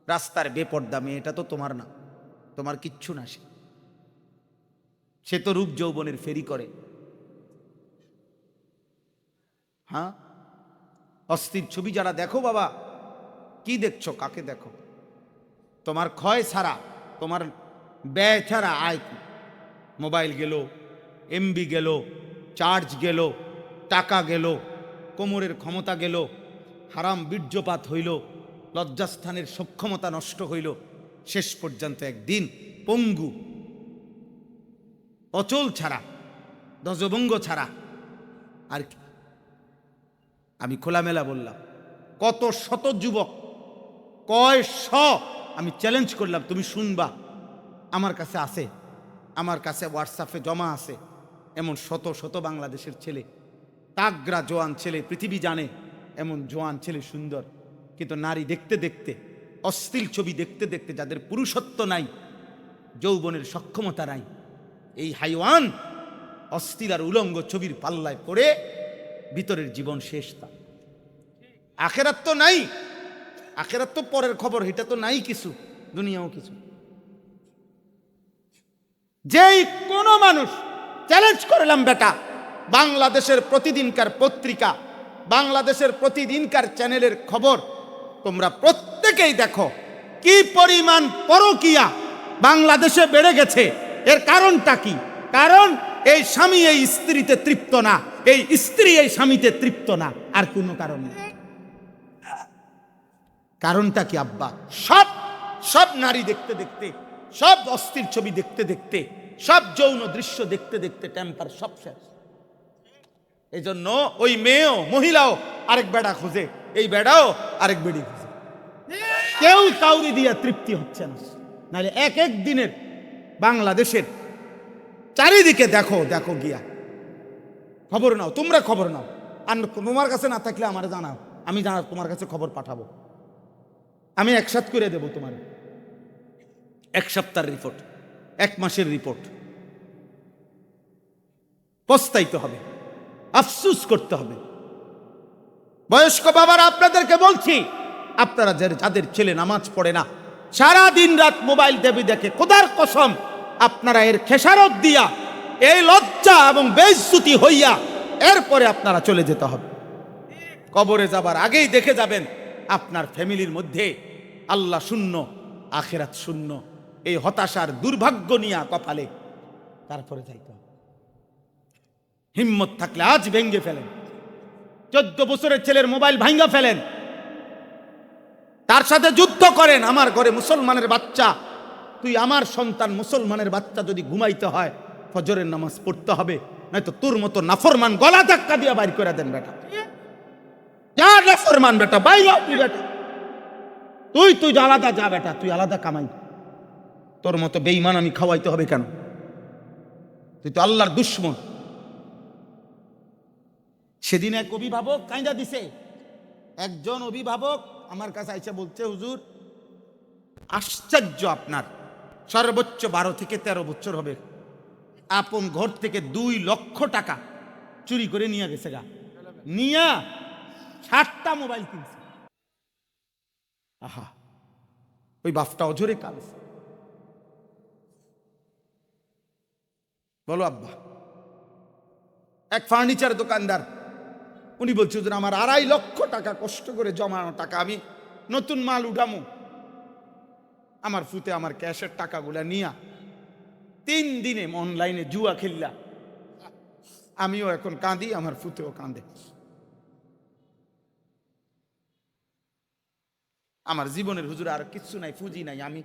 [SPEAKER 2] রাস্তার বেপর্দা মেয়েটা তো তোমার না, তোমার কিচ্ছু না। সে তো রূপ যৌবনের ফেরি করে। হ্যাঁ, অস্থির ছবি যারা দেখো বাবা, কি দেখছো? কাকে দেখো? তোমার ক্ষয় ছাড়া, তোমার ব্যয় ছাড়া আয় কি? মোবাইল গেল, এমবি গেল, চার্জ গেল, টাকা গেল, কোমরের ক্ষমতা গেল, হারাম বীর্যপাত হইল, লজ্জাস্থানের সক্ষমতা নষ্ট হইল, শেষ পর্যন্ত একদিন পঙ্গু, অচল ছাড়া, ধ্বজভঙ্গ ছাড়া আর কি। আমি খোলামেলা বললাম, কত শত যুবক, কয় শ, আমি চ্যালেঞ্জ করলাম, তুমি শুনবা, আমার কাছে আছে, আমার কাছে হোয়াটসঅ্যাপে জমা আছে, এমন শত শত বাংলাদেশের ছেলে, তাগরা জোয়ান ছেলে, পৃথিবী জানে এমন জোয়ান ছেলে, সুন্দর, কিন্তু নারী দেখতে দেখতে, অশ্লীল ছবি দেখতে দেখতে, যাদের পুরুষত্ব নাই, যৌবনের সক্ষমতা নাই, এই হাইওয়ান অশ্লীল আর উলঙ্গ ছবির পাল্লায় পড়ে ভিতরের জীবন শেষ। তা আখেরাত তো নাই, আখেরাত তো পরের খবর, এটা তো নাই কিছু, দুনিয়াও কিছু। যেই কোনো মানুষ, চ্যালেঞ্জ করলাম বেটা, বাংলাদেশের প্রতিদিনকার পত্রিকা, বাংলাদেশের প্রতিদিনকার চ্যানেলের খবর তোমরা প্রত্যেকেই দেখো, কি পরিমাণ পরকীয়া বাংলাদেশে বেড়ে গেছে। এর কারণটা কি? কারণ এই স্বামী এই স্ত্রীতে তৃপ্ত না, এই স্ত্রী এই স্বামীতে তৃপ্ত না, আর কোনো কারণ নেই। কারণটা কি আব্বা? সব সব নারী দেখতে দেখতে, সব অস্থির ছবি দেখতে দেখতে, সব যৌন দৃশ্য দেখতে দেখতে টেম্পার সব শেষ। এই জন্য ওই মেয়েও, মহিলাও আরেক বেড়া খুঁজে, এই বেড়াও আরেক বেড়ি খুঁজে, কেউ কাউরি দিয়া তৃপ্তি হচ্ছে না। নাহলে এক এক দিনের বাংলাদেশের চারিদিকে দেখো, দেখো গিয়া খবর নাও, তোমরা খবর নাও, আর তোমার কাছে না থাকলে আমার জানাও, আমি জানা তোমার কাছে খবর পাঠাবো, আমি একসাথ করে দেব তোমার, এক সপ্তাহের রিপোর্ট, এক মাসের রিপোর্ট। পস্তাইতে হবে, আফসুস করতে হবে। বয়স্ক বাবারা, আপনাদেরকে বলছি, আপনারা যাদের ছেলে নামাজ পড়ে না, সারা দিন রাত মোবাইল টিভি দেখে, খোদার কসম আপনারা এর খেসারত দিয়া, এই লজ্জা এবং বেইজ্জতি হইয়া এরপরে আপনারা চলে যেতে হবে। কবরে যাবার আগেই দেখে যাবেন আপনার ফ্যামিলির মধ্যে আল্লাহ শূন্য, আখিরাত শূন্য, এই হতাশার দুর্ভাগ্য নিয়া কপালে, তারপরে যাইতে হবে। হিম্মত থাকলে আজ ভেঙ্গে ফেলেন, 14 বছরের ছেলের মোবাইল ভাঙ্গা ফেলেন, তার সাথে যুদ্ধ করেন। আমার ঘরে মুসলমানের বাচ্চা, তুই আমার সন্তান মুসলমানের বাচ্চা, যদি ঘুমাইতে হয় ফজরের নামাজ পড়তে হবে, নয়তো তোর মতো নাফরমান গলা ধাক্কা দিয়া বাইর করে দেন বেটা, যা নাফরমান বেটা, বাইর হ তুই বেটা, তুই আলাদা যা বেটা, তুই আলাদা কামাই, তোর মতো বেঈমান আমি খাওয়াইতে হবে কেন? তুই তো আল্লাহর দুশ্মন। সেদিন এক অভিভাবক কাঁদা দিছে, একজন অভিভাবক আমার কাছে আইসা বলছে, হুজুর আশ্চর্য, আপনার সর্বোচ্চ 12 থেকে 13 বছর হবে, আপন ঘর থেকে 2 লক্ষ টাকা চুরি করে নিয়ে গেছে গা, নিয়া 60টা মোবাইল কিনছে। আহা, ওই বাপটা অজরে কাঁদছে। বলো আব্বা। এক ফার্নিচার দোকানদার, উনি বলছে, হুজুর আমার 2.5 লক্ষ টাকা কষ্ট করে জমানো টাকা, আমি নতুন মাল উঠামু, আমার ফুতে আমার ক্যাশের টাকাগুলা নিয়া 3 দিনে অনলাইনে জুয়া খেললা। আমিও এখন কাঁদি, আমার ফুতেও কাঁদে। আমার জীবনের হুজুর আর কিচ্ছু নাই, পুঁজি নাই, আমি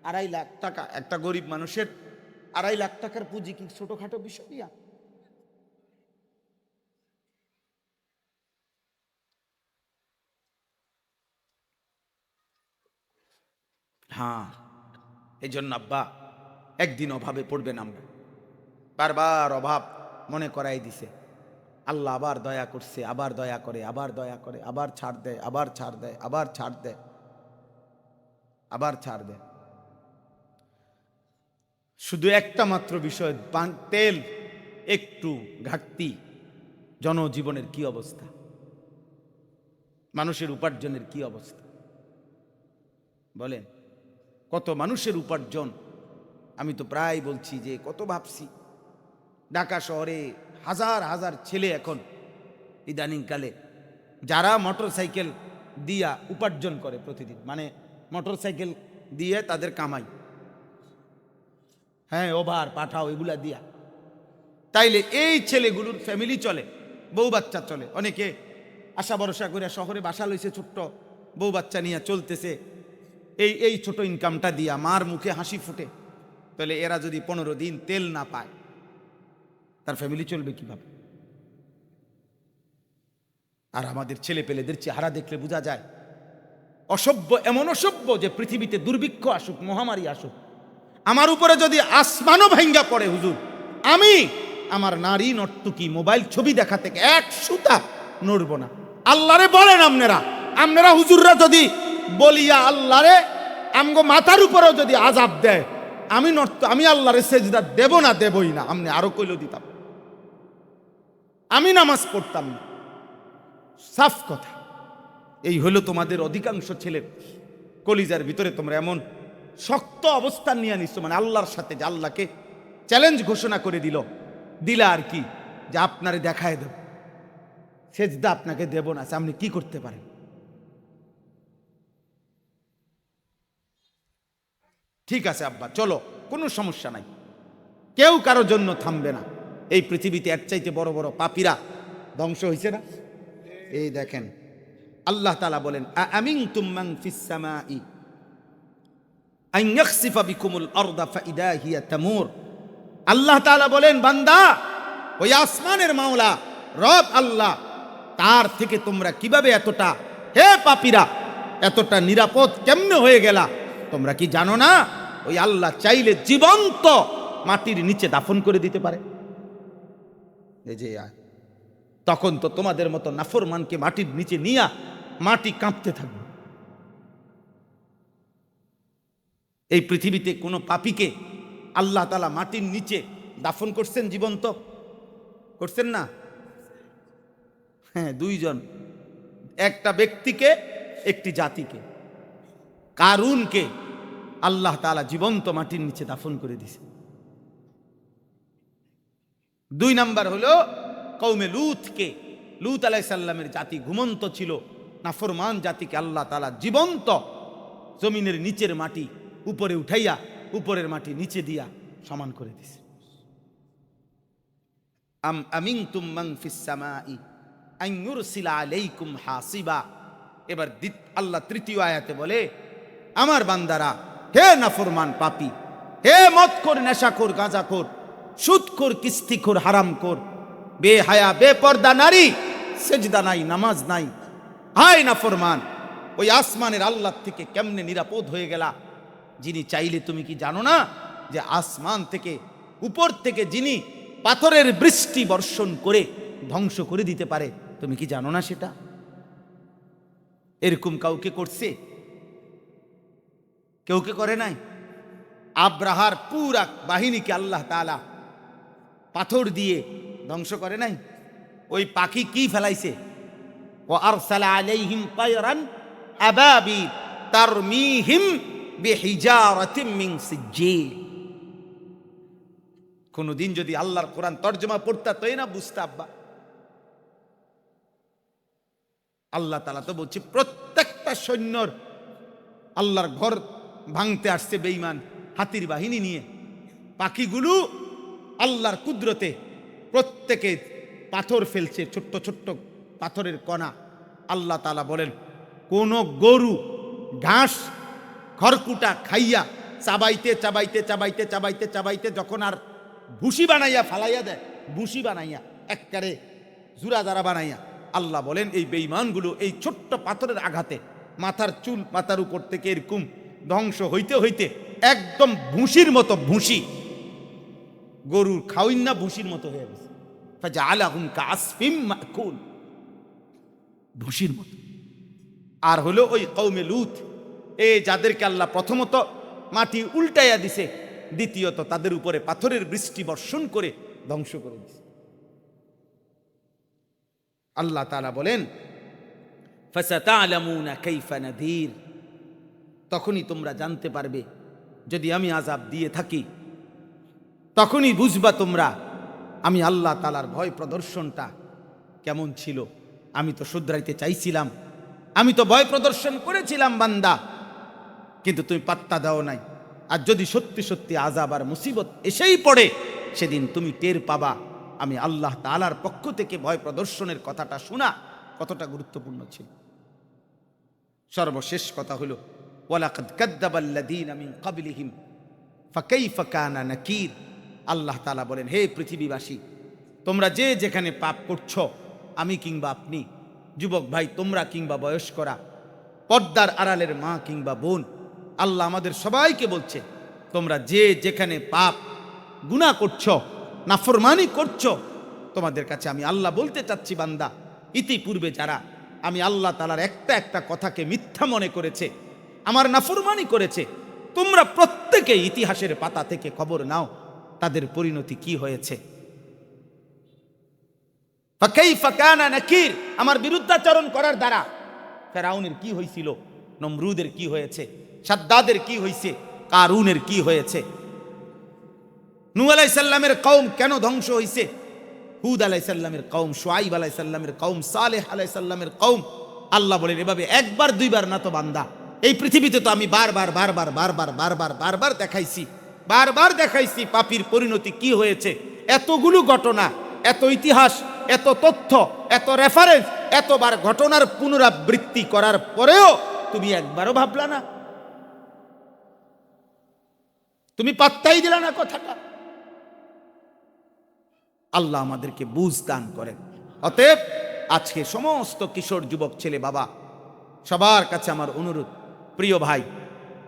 [SPEAKER 2] 2.5 লাখ টাকা, একটা গরিব মানুষের 2.5 লাখ টাকার পুঁজি কি ছোটখাটো বিষয়? হ্যাঁ, এই জন্য আব্বা একদিন অভাবে পড়বেন আমরা। বারবার অভাব মনে করাই দিছে, আল্লাহ আবার দয়া করছে, আবার দয়া করে, আবার দয়া করে, আবার ছাড় দেয়, আবার ছাড় দেয়, আবার ছাড় দেয়, আবার ছাড় দেয়। শুধু একটা মাত্র বিষয়, তেল একটু ঘাটতি, জনজীবনের কি অবস্থা, মানুষের উপার্জনের কি অবস্থা বলেন? কত মানুষের উপার্জন, আমি তো প্রায় বলছি যে কত ভাবছি, ঢাকা শহরে হাজার হাজার ছেলে এখন ইদানিংকালে, যারা মোটর সাইকেল দিয়া উপার্জন করে প্রতিদিন, মানে মোটর সাইকেল দিয়ে তাদের কামাই, হ্যাঁ ওভার পাঠাও এগুলা দিয়া, তাইলে এই ছেলেগুলোর ফ্যামিলি চলে, বউ বাচ্চা চলে। অনেকে আশা ভরসা করে শহরে বাসা লইছে, ছোট্ট বউ বাচ্চা নিয়ে চলতেছে, এই ছোট ইনকামটা দিয়া মার মুখে হাসি ফুটে, তাহলে এরা যদি 15 দিন তেল না পায়, তার ফ্যামিলি চলবে কিভাবে? আর আমাদের ছেলে পেলেদের চেহারা দেখলে বোঝা যায় অসভ্য, এমন অসভ্য যে পৃথিবীতে দুর্ভিক্ষ আসুক, মহামারী আসুক, আমার উপরে যদি আসমানও ভাঙ্গা পড়ে হুজুর, আমি আমার নারী নর্তকী মোবাইল ছবি দেখা থেকে এক সুতা নড়ব না। আল্লাহরে বলেন আপনারা হুজুররা যদি বলিয়া আল্লাহরে আমগো মাথার উপরেও যদি আযাব দেয়, আমি আল্লাহরে সেজদা দেব না, দেবই না। আপনি আরো কইলো দিতাম, আমি নামাজ পড়তাম না। সাফ কথা। এই হলো তোমাদের অধিকাংশ ছেলের কলিজার ভিতরে, তোমরা এমন শক্ত অবস্থান নিয়ে নিচ্ছ, মানে আল্লাহর সাথে, যে আল্লাহকে চ্যালেঞ্জ ঘোষণা করে দিলা আর কি, যে আপনারে দেখায় দেব, সেজদা আপনাকে দেব না। আপনি কি করতে পারেন? ঠিক আছে আব্বা, চলো, কোনো সমস্যা নাই, কেউ কারোর জন্য থামবে না। এই পৃথিবীতে এর চাইতে বড় বড় পাপীরা ধ্বংস হয়েছে না? এই দেখেন, আল্লাহ তাআলা বলেন, আমিনতুম মান ফিস সামাই আন ইয়াখসিফা বিকুমুল আরদা ফাইদা হিয়া তামুর। আল্লাহ তাআলা বলেন, বান্দা, ওই আসমানের মাওলা রব আল্লাহ, তার থেকে তোমরা কিভাবে এতটা, হে পাপীরা, এতটা নিরাপদ কেমনে হয়ে গেলা? তোমরা কি জানো না ওই আল্লাহ চাইলে জীবন্ত মাটির নিচে দাফন করে দিতে পারে? এই যে তখন তো তোমাদের মতো নাফরমানকে মাটির নিচে নিয়া মাটি কাঁপতে থাকবে। এই পৃথিবীতে কোনো পাপীকে আল্লাহ তাআলা মাটির নিচে দাফন করছেন? জীবন্ত করছেন না? হ্যাঁ, দুইজন, একটা ব্যক্তিকে, একটি জাতিকে। কারুনকে আল্লাহ তাআলা জীবন্ত মাটির নিচে দাফন করে দিছে। 2 নাম্বার হলো কওমে লূতকে, লূত আলাইহিস সালামের জাতি ঘুমন্ত ছিল, নাফরমান জাতিকে আল্লাহ তাআলা জীবন্ত জমিনের নিচের মাটি উপরে উঠাইয়া উপরের মাটি নিচে দিয়া সমান করে দিছে। আম আমিনতুম মান ফিস সামাই আন ইউরসিলা আলাইকুম হাসিবা। এবার আল্লাহ তৃতীয় আয়াতে বলে, আমার বান্দারা, হে নাফরমান পাপী, হে মদখোর, নেশাখোর, গাঁজাখোর, সুদখোর, কিস্তিখোর, হারামখোর, বেহায়া, বেপর্দা নারী, সেজদা নাই, নামাজ নাই, হায় নাফরমান, ওই আসমানের আল্লাহ থেকে কেমনে নিরাপদ হয়ে গেলা? যিনি চাইলে, তুমি কি জানো না যে আসমান থেকে, উপর থেকে যিনি পাথরের বৃষ্টি বর্ষণ করে ধ্বংস করে দিতে পারে? তুমি কি জানো না সেটা? এরকম কাউকে করছে? কেউকে করে নাই? আব্রাহার পুরা বাহিনীকে আল্লাহ তাআলা পাথর দিয়ে ধ্বংস করে নাই? ওই পাখি কি ফেলাইছে? ও আরসালা আলাইহিম তায়রান আবাবিল তারমিহিম বিহিজারাতিম মিন সিজ্জিল। কোনদিন যদি আল্লাহর কোরআন তরজমা পড়তা তাই না বুঝতে আব্বা। আল্লাহ তাআলা তো বলছে প্রত্যেকটা সৈন্যর আল্লাহর ঘর ভাঙতে আসছে বেঈমান হাতির বাহিনী নিয়ে। পাখিগুলো আল্লাহর কুদরতে প্রত্যেকে পাথর ফেলছে, ছোট্ট ছোট্ট পাথরের কণা। আল্লাহ তাআলা বলেন, কোন গরু ঘাস খড়কুটা খাইয়া চাবাইতে চাবাইতে চাবাইতে চাবাইতে চাবাইতে যখন আর ভুসি বানাইয়া ফালাইয়া দেয়, ভুসি বানাইয়া একবারে জুরা জারা বানাইয়া, আল্লাহ বলেন এই বেঈমানগুলো এই ছোট্ট পাথরের আঘাতে মাথার চুল মাথার উপর থেকে এরকম ধ্বংস হইতে হইতে একদম ভুসির মতো, ভুসি গরুর খাওয়াইন না, ভুসির মতো হয়ে গেছে। ফাজআলাহুম কাআসফিম মাকুল, ভুসির মতো। আর হলো ওই কওমে লূত, এই যাদেরকে আল্লাহ প্রথমত মাটি উল্টাইয়া দিছে, দ্বিতীয়ত তাদের উপরে পাথরের বৃষ্টি বর্ষণ করে ধ্বংস করে দিছে। আল্লাহ তাআলা বলেন, ফাসাতা'লামুনা কাইফা নাযীর, তখনই তোমরা জানতে পারবে যদি আমি আযাব দিয়ে থাকি, তখনই বুঝবা তোমরা আমি আল্লাহ তাআলার ভয় প্রদর্শনটা কেমন ছিল। আমি তো শুধরাইতে চাইছিলাম, আমি তো ভয় প্রদর্শন করেছিলাম বান্দা, কিন্তু তুমি পাত্তা দাও নাই। আর যদি সত্যি সত্যি আযাব আর মুসিবত এসেই পড়ে, সেদিন তুমি টের পাবা আমি আল্লাহ তাআলার পক্ষ থেকে ভয় প্রদর্শনের কথাটা শোনা কতটা গুরুত্বপূর্ণ ছিল। সর্বশেষ কথা হলো, ওয়ালাকাদ কাযযাবাল্লাযীনা মিন ক্বাবলিহিম ফাকাইফা কানা নাকির। আল্লাহ তাআলা বলেন, হে পৃথিবীবাসী, তোমরা যে যেখানে পাপ করছো, আমি কিংবা আপনি, যুবক ভাই তোমরা কিংবা বয়স্করা, পর্দার আড়ালের মা কিংবা বোন, আল্লাহ আমাদের সবাইকে বলছে, তোমরা যে যেখানে পাপ গুনাহ করছো, নাফরমানি করছো, তোমাদের কাছে আমি আল্লাহ বলতে চাচ্ছি, বান্দা, ইতিপূর্বে যারা আমি আল্লাহ তাআলার একটা একটা কথাকে মিথ্যা মনে করেছে, আমার নাফরমানি করেছে, তোমরা প্রত্যেকে ইতিহাসের পাতা থেকে খবর নাও তাদের পরিণতি কি হয়েছে। ফাকাইফা কানা নাকির, আমার বিরুদ্ধাচরণ করার দ্বারা ফেরাউনের কি হয়েছিল, নমরুদের কি হয়েছে, সাদ্দাদের কি হয়েছে, কারুনের কি হয়েছে, নূহ আলাইহিস সালামের কওম কেন ধ্বংস হয়েছে, হুদ আলাইহিস সালামের কওম, শুআইব আলাইহিস সালামের কওম, সালেহ আলাইহিস সালামের কওম। আল্লাহ বলেন, এভাবে একবার দুইবার না তো বান্দা, এই পৃথিবীতে তো আমি বারবার দেখাইছি পাপীর পরিণতি কি হয়েছে। এতগুলো ঘটনা, এত ইতিহাস, এত তথ্য, এত রেফারেন্স, এতবার ঘটনার পুনরাবৃত্তি করার পরেও তুমি একবারও ভাবলা না, তুমি পাত্তাই দিলা না কথাটা। আল্লাহ আমাদেরকে বুঝ দান করেন। অতএব আজকে সমস্ত কিশোর যুবক ছেলে বাবা সবার কাছে আমার অনুরোধ, প্রিয় ভাই,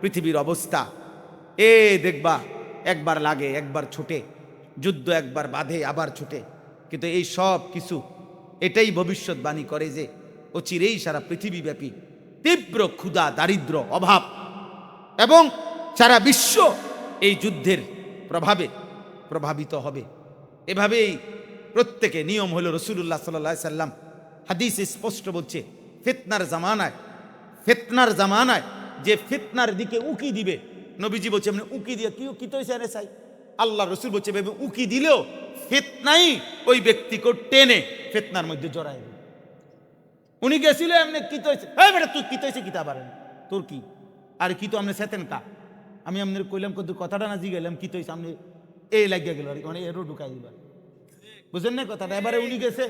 [SPEAKER 2] পৃথিবীর অবস্থা দেখবা, একবার লাগে একবার ছুটে, যুদ্ধ একবার বাঁধে আবার ছুটে, কিন্তু এই সব কিছু এটাই ভবিষ্যৎবাণী করে যে অচিরেই সারা পৃথিবীব্যাপী তীব্র ক্ষুধা, দারিদ্র, অভাব এবং সারা বিশ্ব এই যুদ্ধের প্রভাবে প্রভাবিত হবে। এভাবেই প্রত্যেকে নিয়ম হলো, রাসূলুল্লাহ সাল্লাল্লাহু আলাইহি সাল্লাম হাদিস স্পষ্ট বলছে, ফিতনার জামানায় যে ফিতনার দিকে উকি দিবে, নবীজি বলছে মানে উকি দিয়ে কি তো হইছে রে চাই, আল্লাহ রসুল বলছে ভেবে উকি দিলেও ফিতনাই ওই ব্যক্তিকে টেনে ফিতনার মধ্যে জড়ায় দেবে। উনি গেছিল এমনি কি তো হয়েছে, হ্যাঁ বেটা তুই কি তো হয়েছে কিতা পারেন তোর কি, আর কি তো আপনি সেতেন কা, আমি আপনার কইলাম কত কথাটা না জিগাইলাম কি তো হয়েছে, আপনি এই লাগিয়া গেল আর মানে এরও ঢুকাই দিবার, বুঝলেন না কথাটা। এবারে উনি গেছে,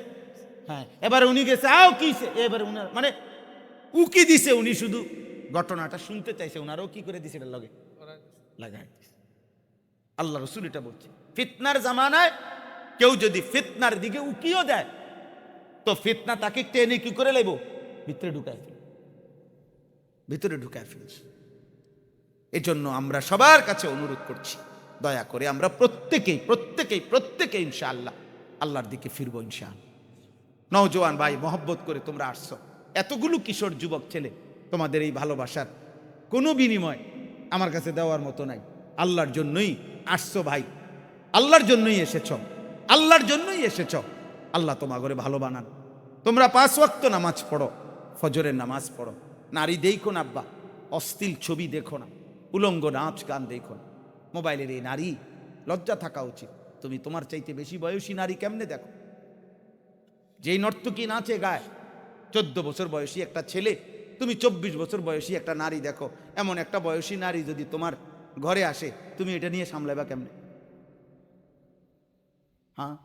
[SPEAKER 2] হ্যাঁ এবারে উনি গেছে, আও কিছে, এবারে উনার মানে উকি দিছে, উনি শুধু ঘটনাটা শুনতে চাইছে, উনারও কি করে দিছে এটা লগে লাগাই দিছে। আল্লাহ রসুল এটা বলছে, ফিতনার জামানায় কেউ যদি ফিতনার দিকে উকিও দেয় তো ফিতনা তাকে টেনে কি করে লাইব, ভিতরে ঢুকায় ফেলছে। এজন্য আমরা সবার কাছে অনুরোধ করছি, দয়া করে আমরা প্রত্যেকেই ইনশাআল্লাহ আল্লাহর দিকে ফিরবো ইনশাআল্লাহ। নওজোয়ান ভাই, মহব্বত করে তোমরা আসছো, এতগুলো কিশোর যুবক ছেলে, তোমাদের এই ভালোবাসার কোনো বিনিময় আমার কাছে দেওয়ার মতো নাই। আল্লাহর জন্যই আসছো ভাই, আল্লাহর জন্যই এসেছ। আল্লাহ তোমার ঘরে ভালো বানান। তোমরা 5 ওয়াক্ত নামাজ পড়ো, ফজরের নামাজ পড়ো, নারী দেখো না আব্বা, অশ্লীল ছবি দেখো না, উলঙ্গ নাচ গান দেখো না, মোবাইলের এই নারী, লজ্জা থাকা উচিত। তুমি তোমার চাইতে বেশি বয়সী নারী কেমনে দেখো, যেই নর্তকী নাচে গায়, 14 বছর বয়সী একটা ছেলে, তুমি 24 বছর বয়সী একটা নারী দেখো, এমন একটা বয়সী নারী যদি তোমার ঘরে আসে, তুমি এটা নিয়ে সামলাবা কেমনে? হ্যাঁ,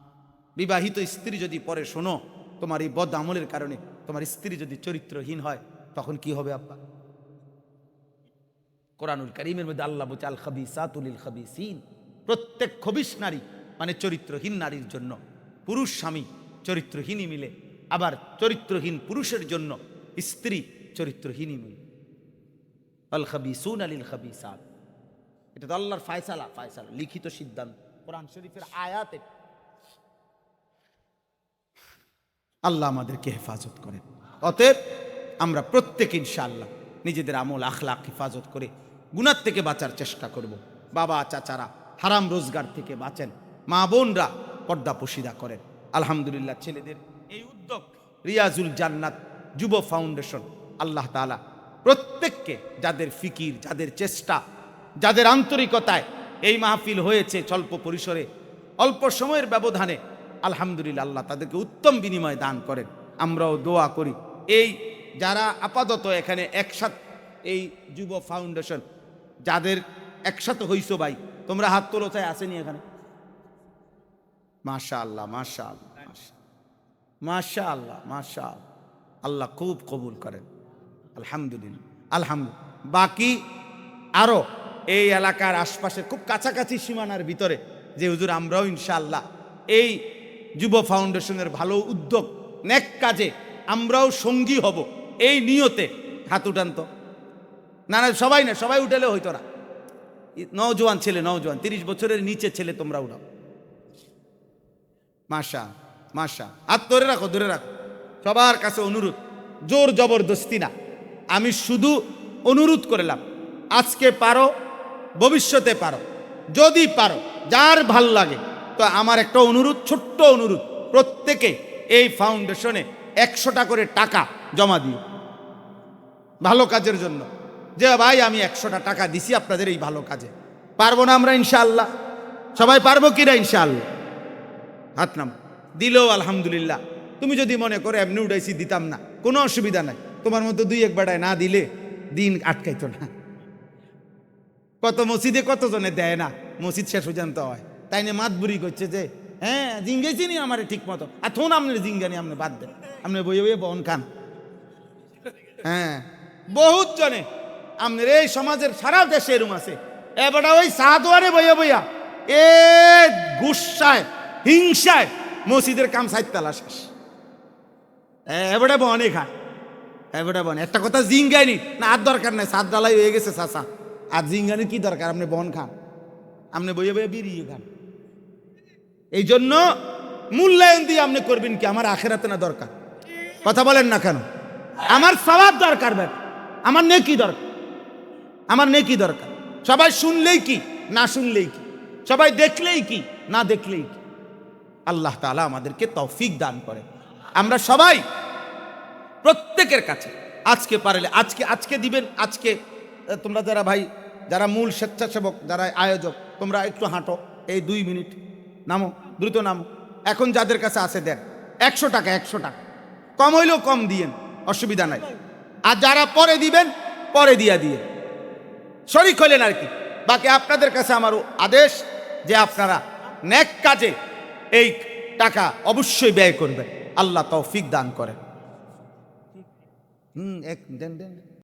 [SPEAKER 2] বিবাহিত স্ত্রী যদি পরে শোনো তোমার এই বদ আমলের কারণে তোমার স্ত্রী যদি চরিত্রহীন হয়, তখন কি হবে আব্বা? কোরআনুল কারীমের মধ্যে আল্লাহ বলছে, আল খাবিসাতু লিল খাবিসিন, প্রত্যেক খবিশ নারী মানে চরিত্রহীন নারীর জন্য পুরুষ স্বামী চরিত্রহীনই মিলে, আবার চরিত্রহীন পুরুষের জন্য স্ত্রী চরিত্রহীনই মিলে। আল খাবিসুনা লিল খাবিসাত, এটা তো আল্লাহর ফায়সালা, লিখিত সিদ্ধান্ত, কোরআন শরীফের আয়াতে। আল্লাহ আমাদেরকে হেফাজত করেন। অতএব আমরা প্রত্যেকে ইনশাআল্লাহ নিজেদের আমল আখলাক হেফাজত করে গুনাহ থেকে বাঁচার চেষ্টা করব। বাবা চাচারা হারাম রোজগার থেকে বাঁচেন, মা বোনরা পর্দা পশিদা করেন। আলহামদুলিল্লাহ, ছেলেদের এই উদ্যোগ রিয়াজুল জান্নাত যুব ফাউন্ডেশন, আল্লাহ তাআলা প্রত্যেককে, যাদের ফিকির, যাদের চেষ্টা, যাদের আন্তরিকতায় এই মাহফিল হয়েছে স্বল্প পরিসরে, অল্প সময়ের ব্যবধানে, আলহামদুলিল্লাহ আল্লাহ তাদেরকে উত্তম বিনিময় দান করেন। আমরাও দোয়া করি, এই যারা আপাতত এখানে একসাথে, এই যুব ফাউন্ডেশন যাদের একসাথে হইছো ভাই, তোমরা হাত তোলো, চাই আসেনি এখানে? মাশাআল্লাহ, মাশাআল্লাহ, আল্লাহ খুব কবুল করেন। আলহামদুলিল্লাহ। বাকি আরো এই এলাকার আশপাশে খুব কাছাকাছি সীমানার ভিতরে যে হুজুর আমরাও ইনশাআল্লাহ এই যুব ফাউন্ডেশনের ভালো উদ্যোগ নেক কাজে আমরাও সঙ্গী হব, এই নিয়তে হাত উঠান তো। না না সবাই না, সবাই উঠালে হইতো না। নওজোয়ান ছেলে, নওজোয়ান 30 বছরের নিচে ছেলে তোমরা উঠাও। মাশা মাশা, হাত ধরে রাখো, ধরে রাখো। সবার কাছে অনুরোধ, জোর জবরদস্তি না, আমি শুধু অনুরোধ করলাম, আজকে পারো, ভবিষ্যতে পারো, যদি পারো, যার ভাল লাগে। তো আমার একটা অনুরোধ, ছোট্ট অনুরোধ, প্রত্যেকে এই ফাউন্ডেশনে 100টা করে টাকা জমা দিও ভালো কাজের জন্য। যে ভাই আমি 100টা টাকা দিছি আপনাদের এই ভালো কাজে। পারবো না আমরা ইনশাআল্লাহ? সবাই পারবো কিনা ইনশাআল্লাহ? হাত নাম। দিলেও আলহামদুলিল্লাহ। তুমি যদি মনে করো এমনি উঠাইছি দিতাম না, কোনো অসুবিধা নাই। তোমার মতো 2-1 বেড়ায় না দিলে দিন আটকাইতো না। কত মসজিদে কতজনে দেয় না, মসজিদ শেষ পর্যন্ত হয়। তাই নিয়ে মাতবুরি করছে যে হ্যাঁ জিঙ্গেছি নি আমার ঠিক মতো, আর থোন আপনার জিঙ্গানি আপনি বাদ দেন, আপনি বইয়ে বইয়ে বন খান। হ্যাঁ বহুত জনে আপনার এই সমাজের সারা দেশে এরম আছে, এবার ওই সাদোয়ারে বইয়া বইয়া এ গুসায় হিংসায় মসজিদের কাম সাইতলা শেষ। এবারে বনে খায়, এবারে বনে। একটা কথা জিঙ্গানি না, আর দরকার নাই, সাত ডালাই হয়ে গেছে চাষা, আর জিঙ্গানি কি দরকার? আপনি বন খান, আপনি বইয়ে বইয়ে বিরিয়ে খান। এই জন্য মূল্যায়ন দিয়ে আপনি করবেন কি? আমার আখেরাতে না দরকার? কথা বলেন না কেন? আমার সওয়াব দরকার, ব্যাপ আমার নেকি দরকার, আমার নেকি দরকার। সবাই শুনলেই কি, না শুনলেই কি, সবাই দেখলেই কি, না দেখলেই কি। আল্লাহ তাআলা আমাদেরকে তৌফিক দান করে। আমরা সবাই প্রত্যেকের কাছে আজকে পারলে আজকে দিবেন। আজকে তোমরা যারা ভাই, যারা মূল স্বেচ্ছাসেবক, যারা আয়োজক, তোমরা একটু হাঁটো, এই 2 মিনিট নামো, দ্রুত নামো। এখন যাদের কাছে আছে দেন 100 টাকা, 100 টাকা কম হইলেও কম দিয়েন, অসুবিধা নাই। আর যারা পরে দিবেন পরে দিয়ে শরীক হইলেন আর কি। বাকি আপনাদের কাছে আমার আদেশ যে আপনারা নেক কাজে এই টাকা অবশ্যই ব্যয় করবেন। আল্লাহ তৌফিক দান করেন। দেন।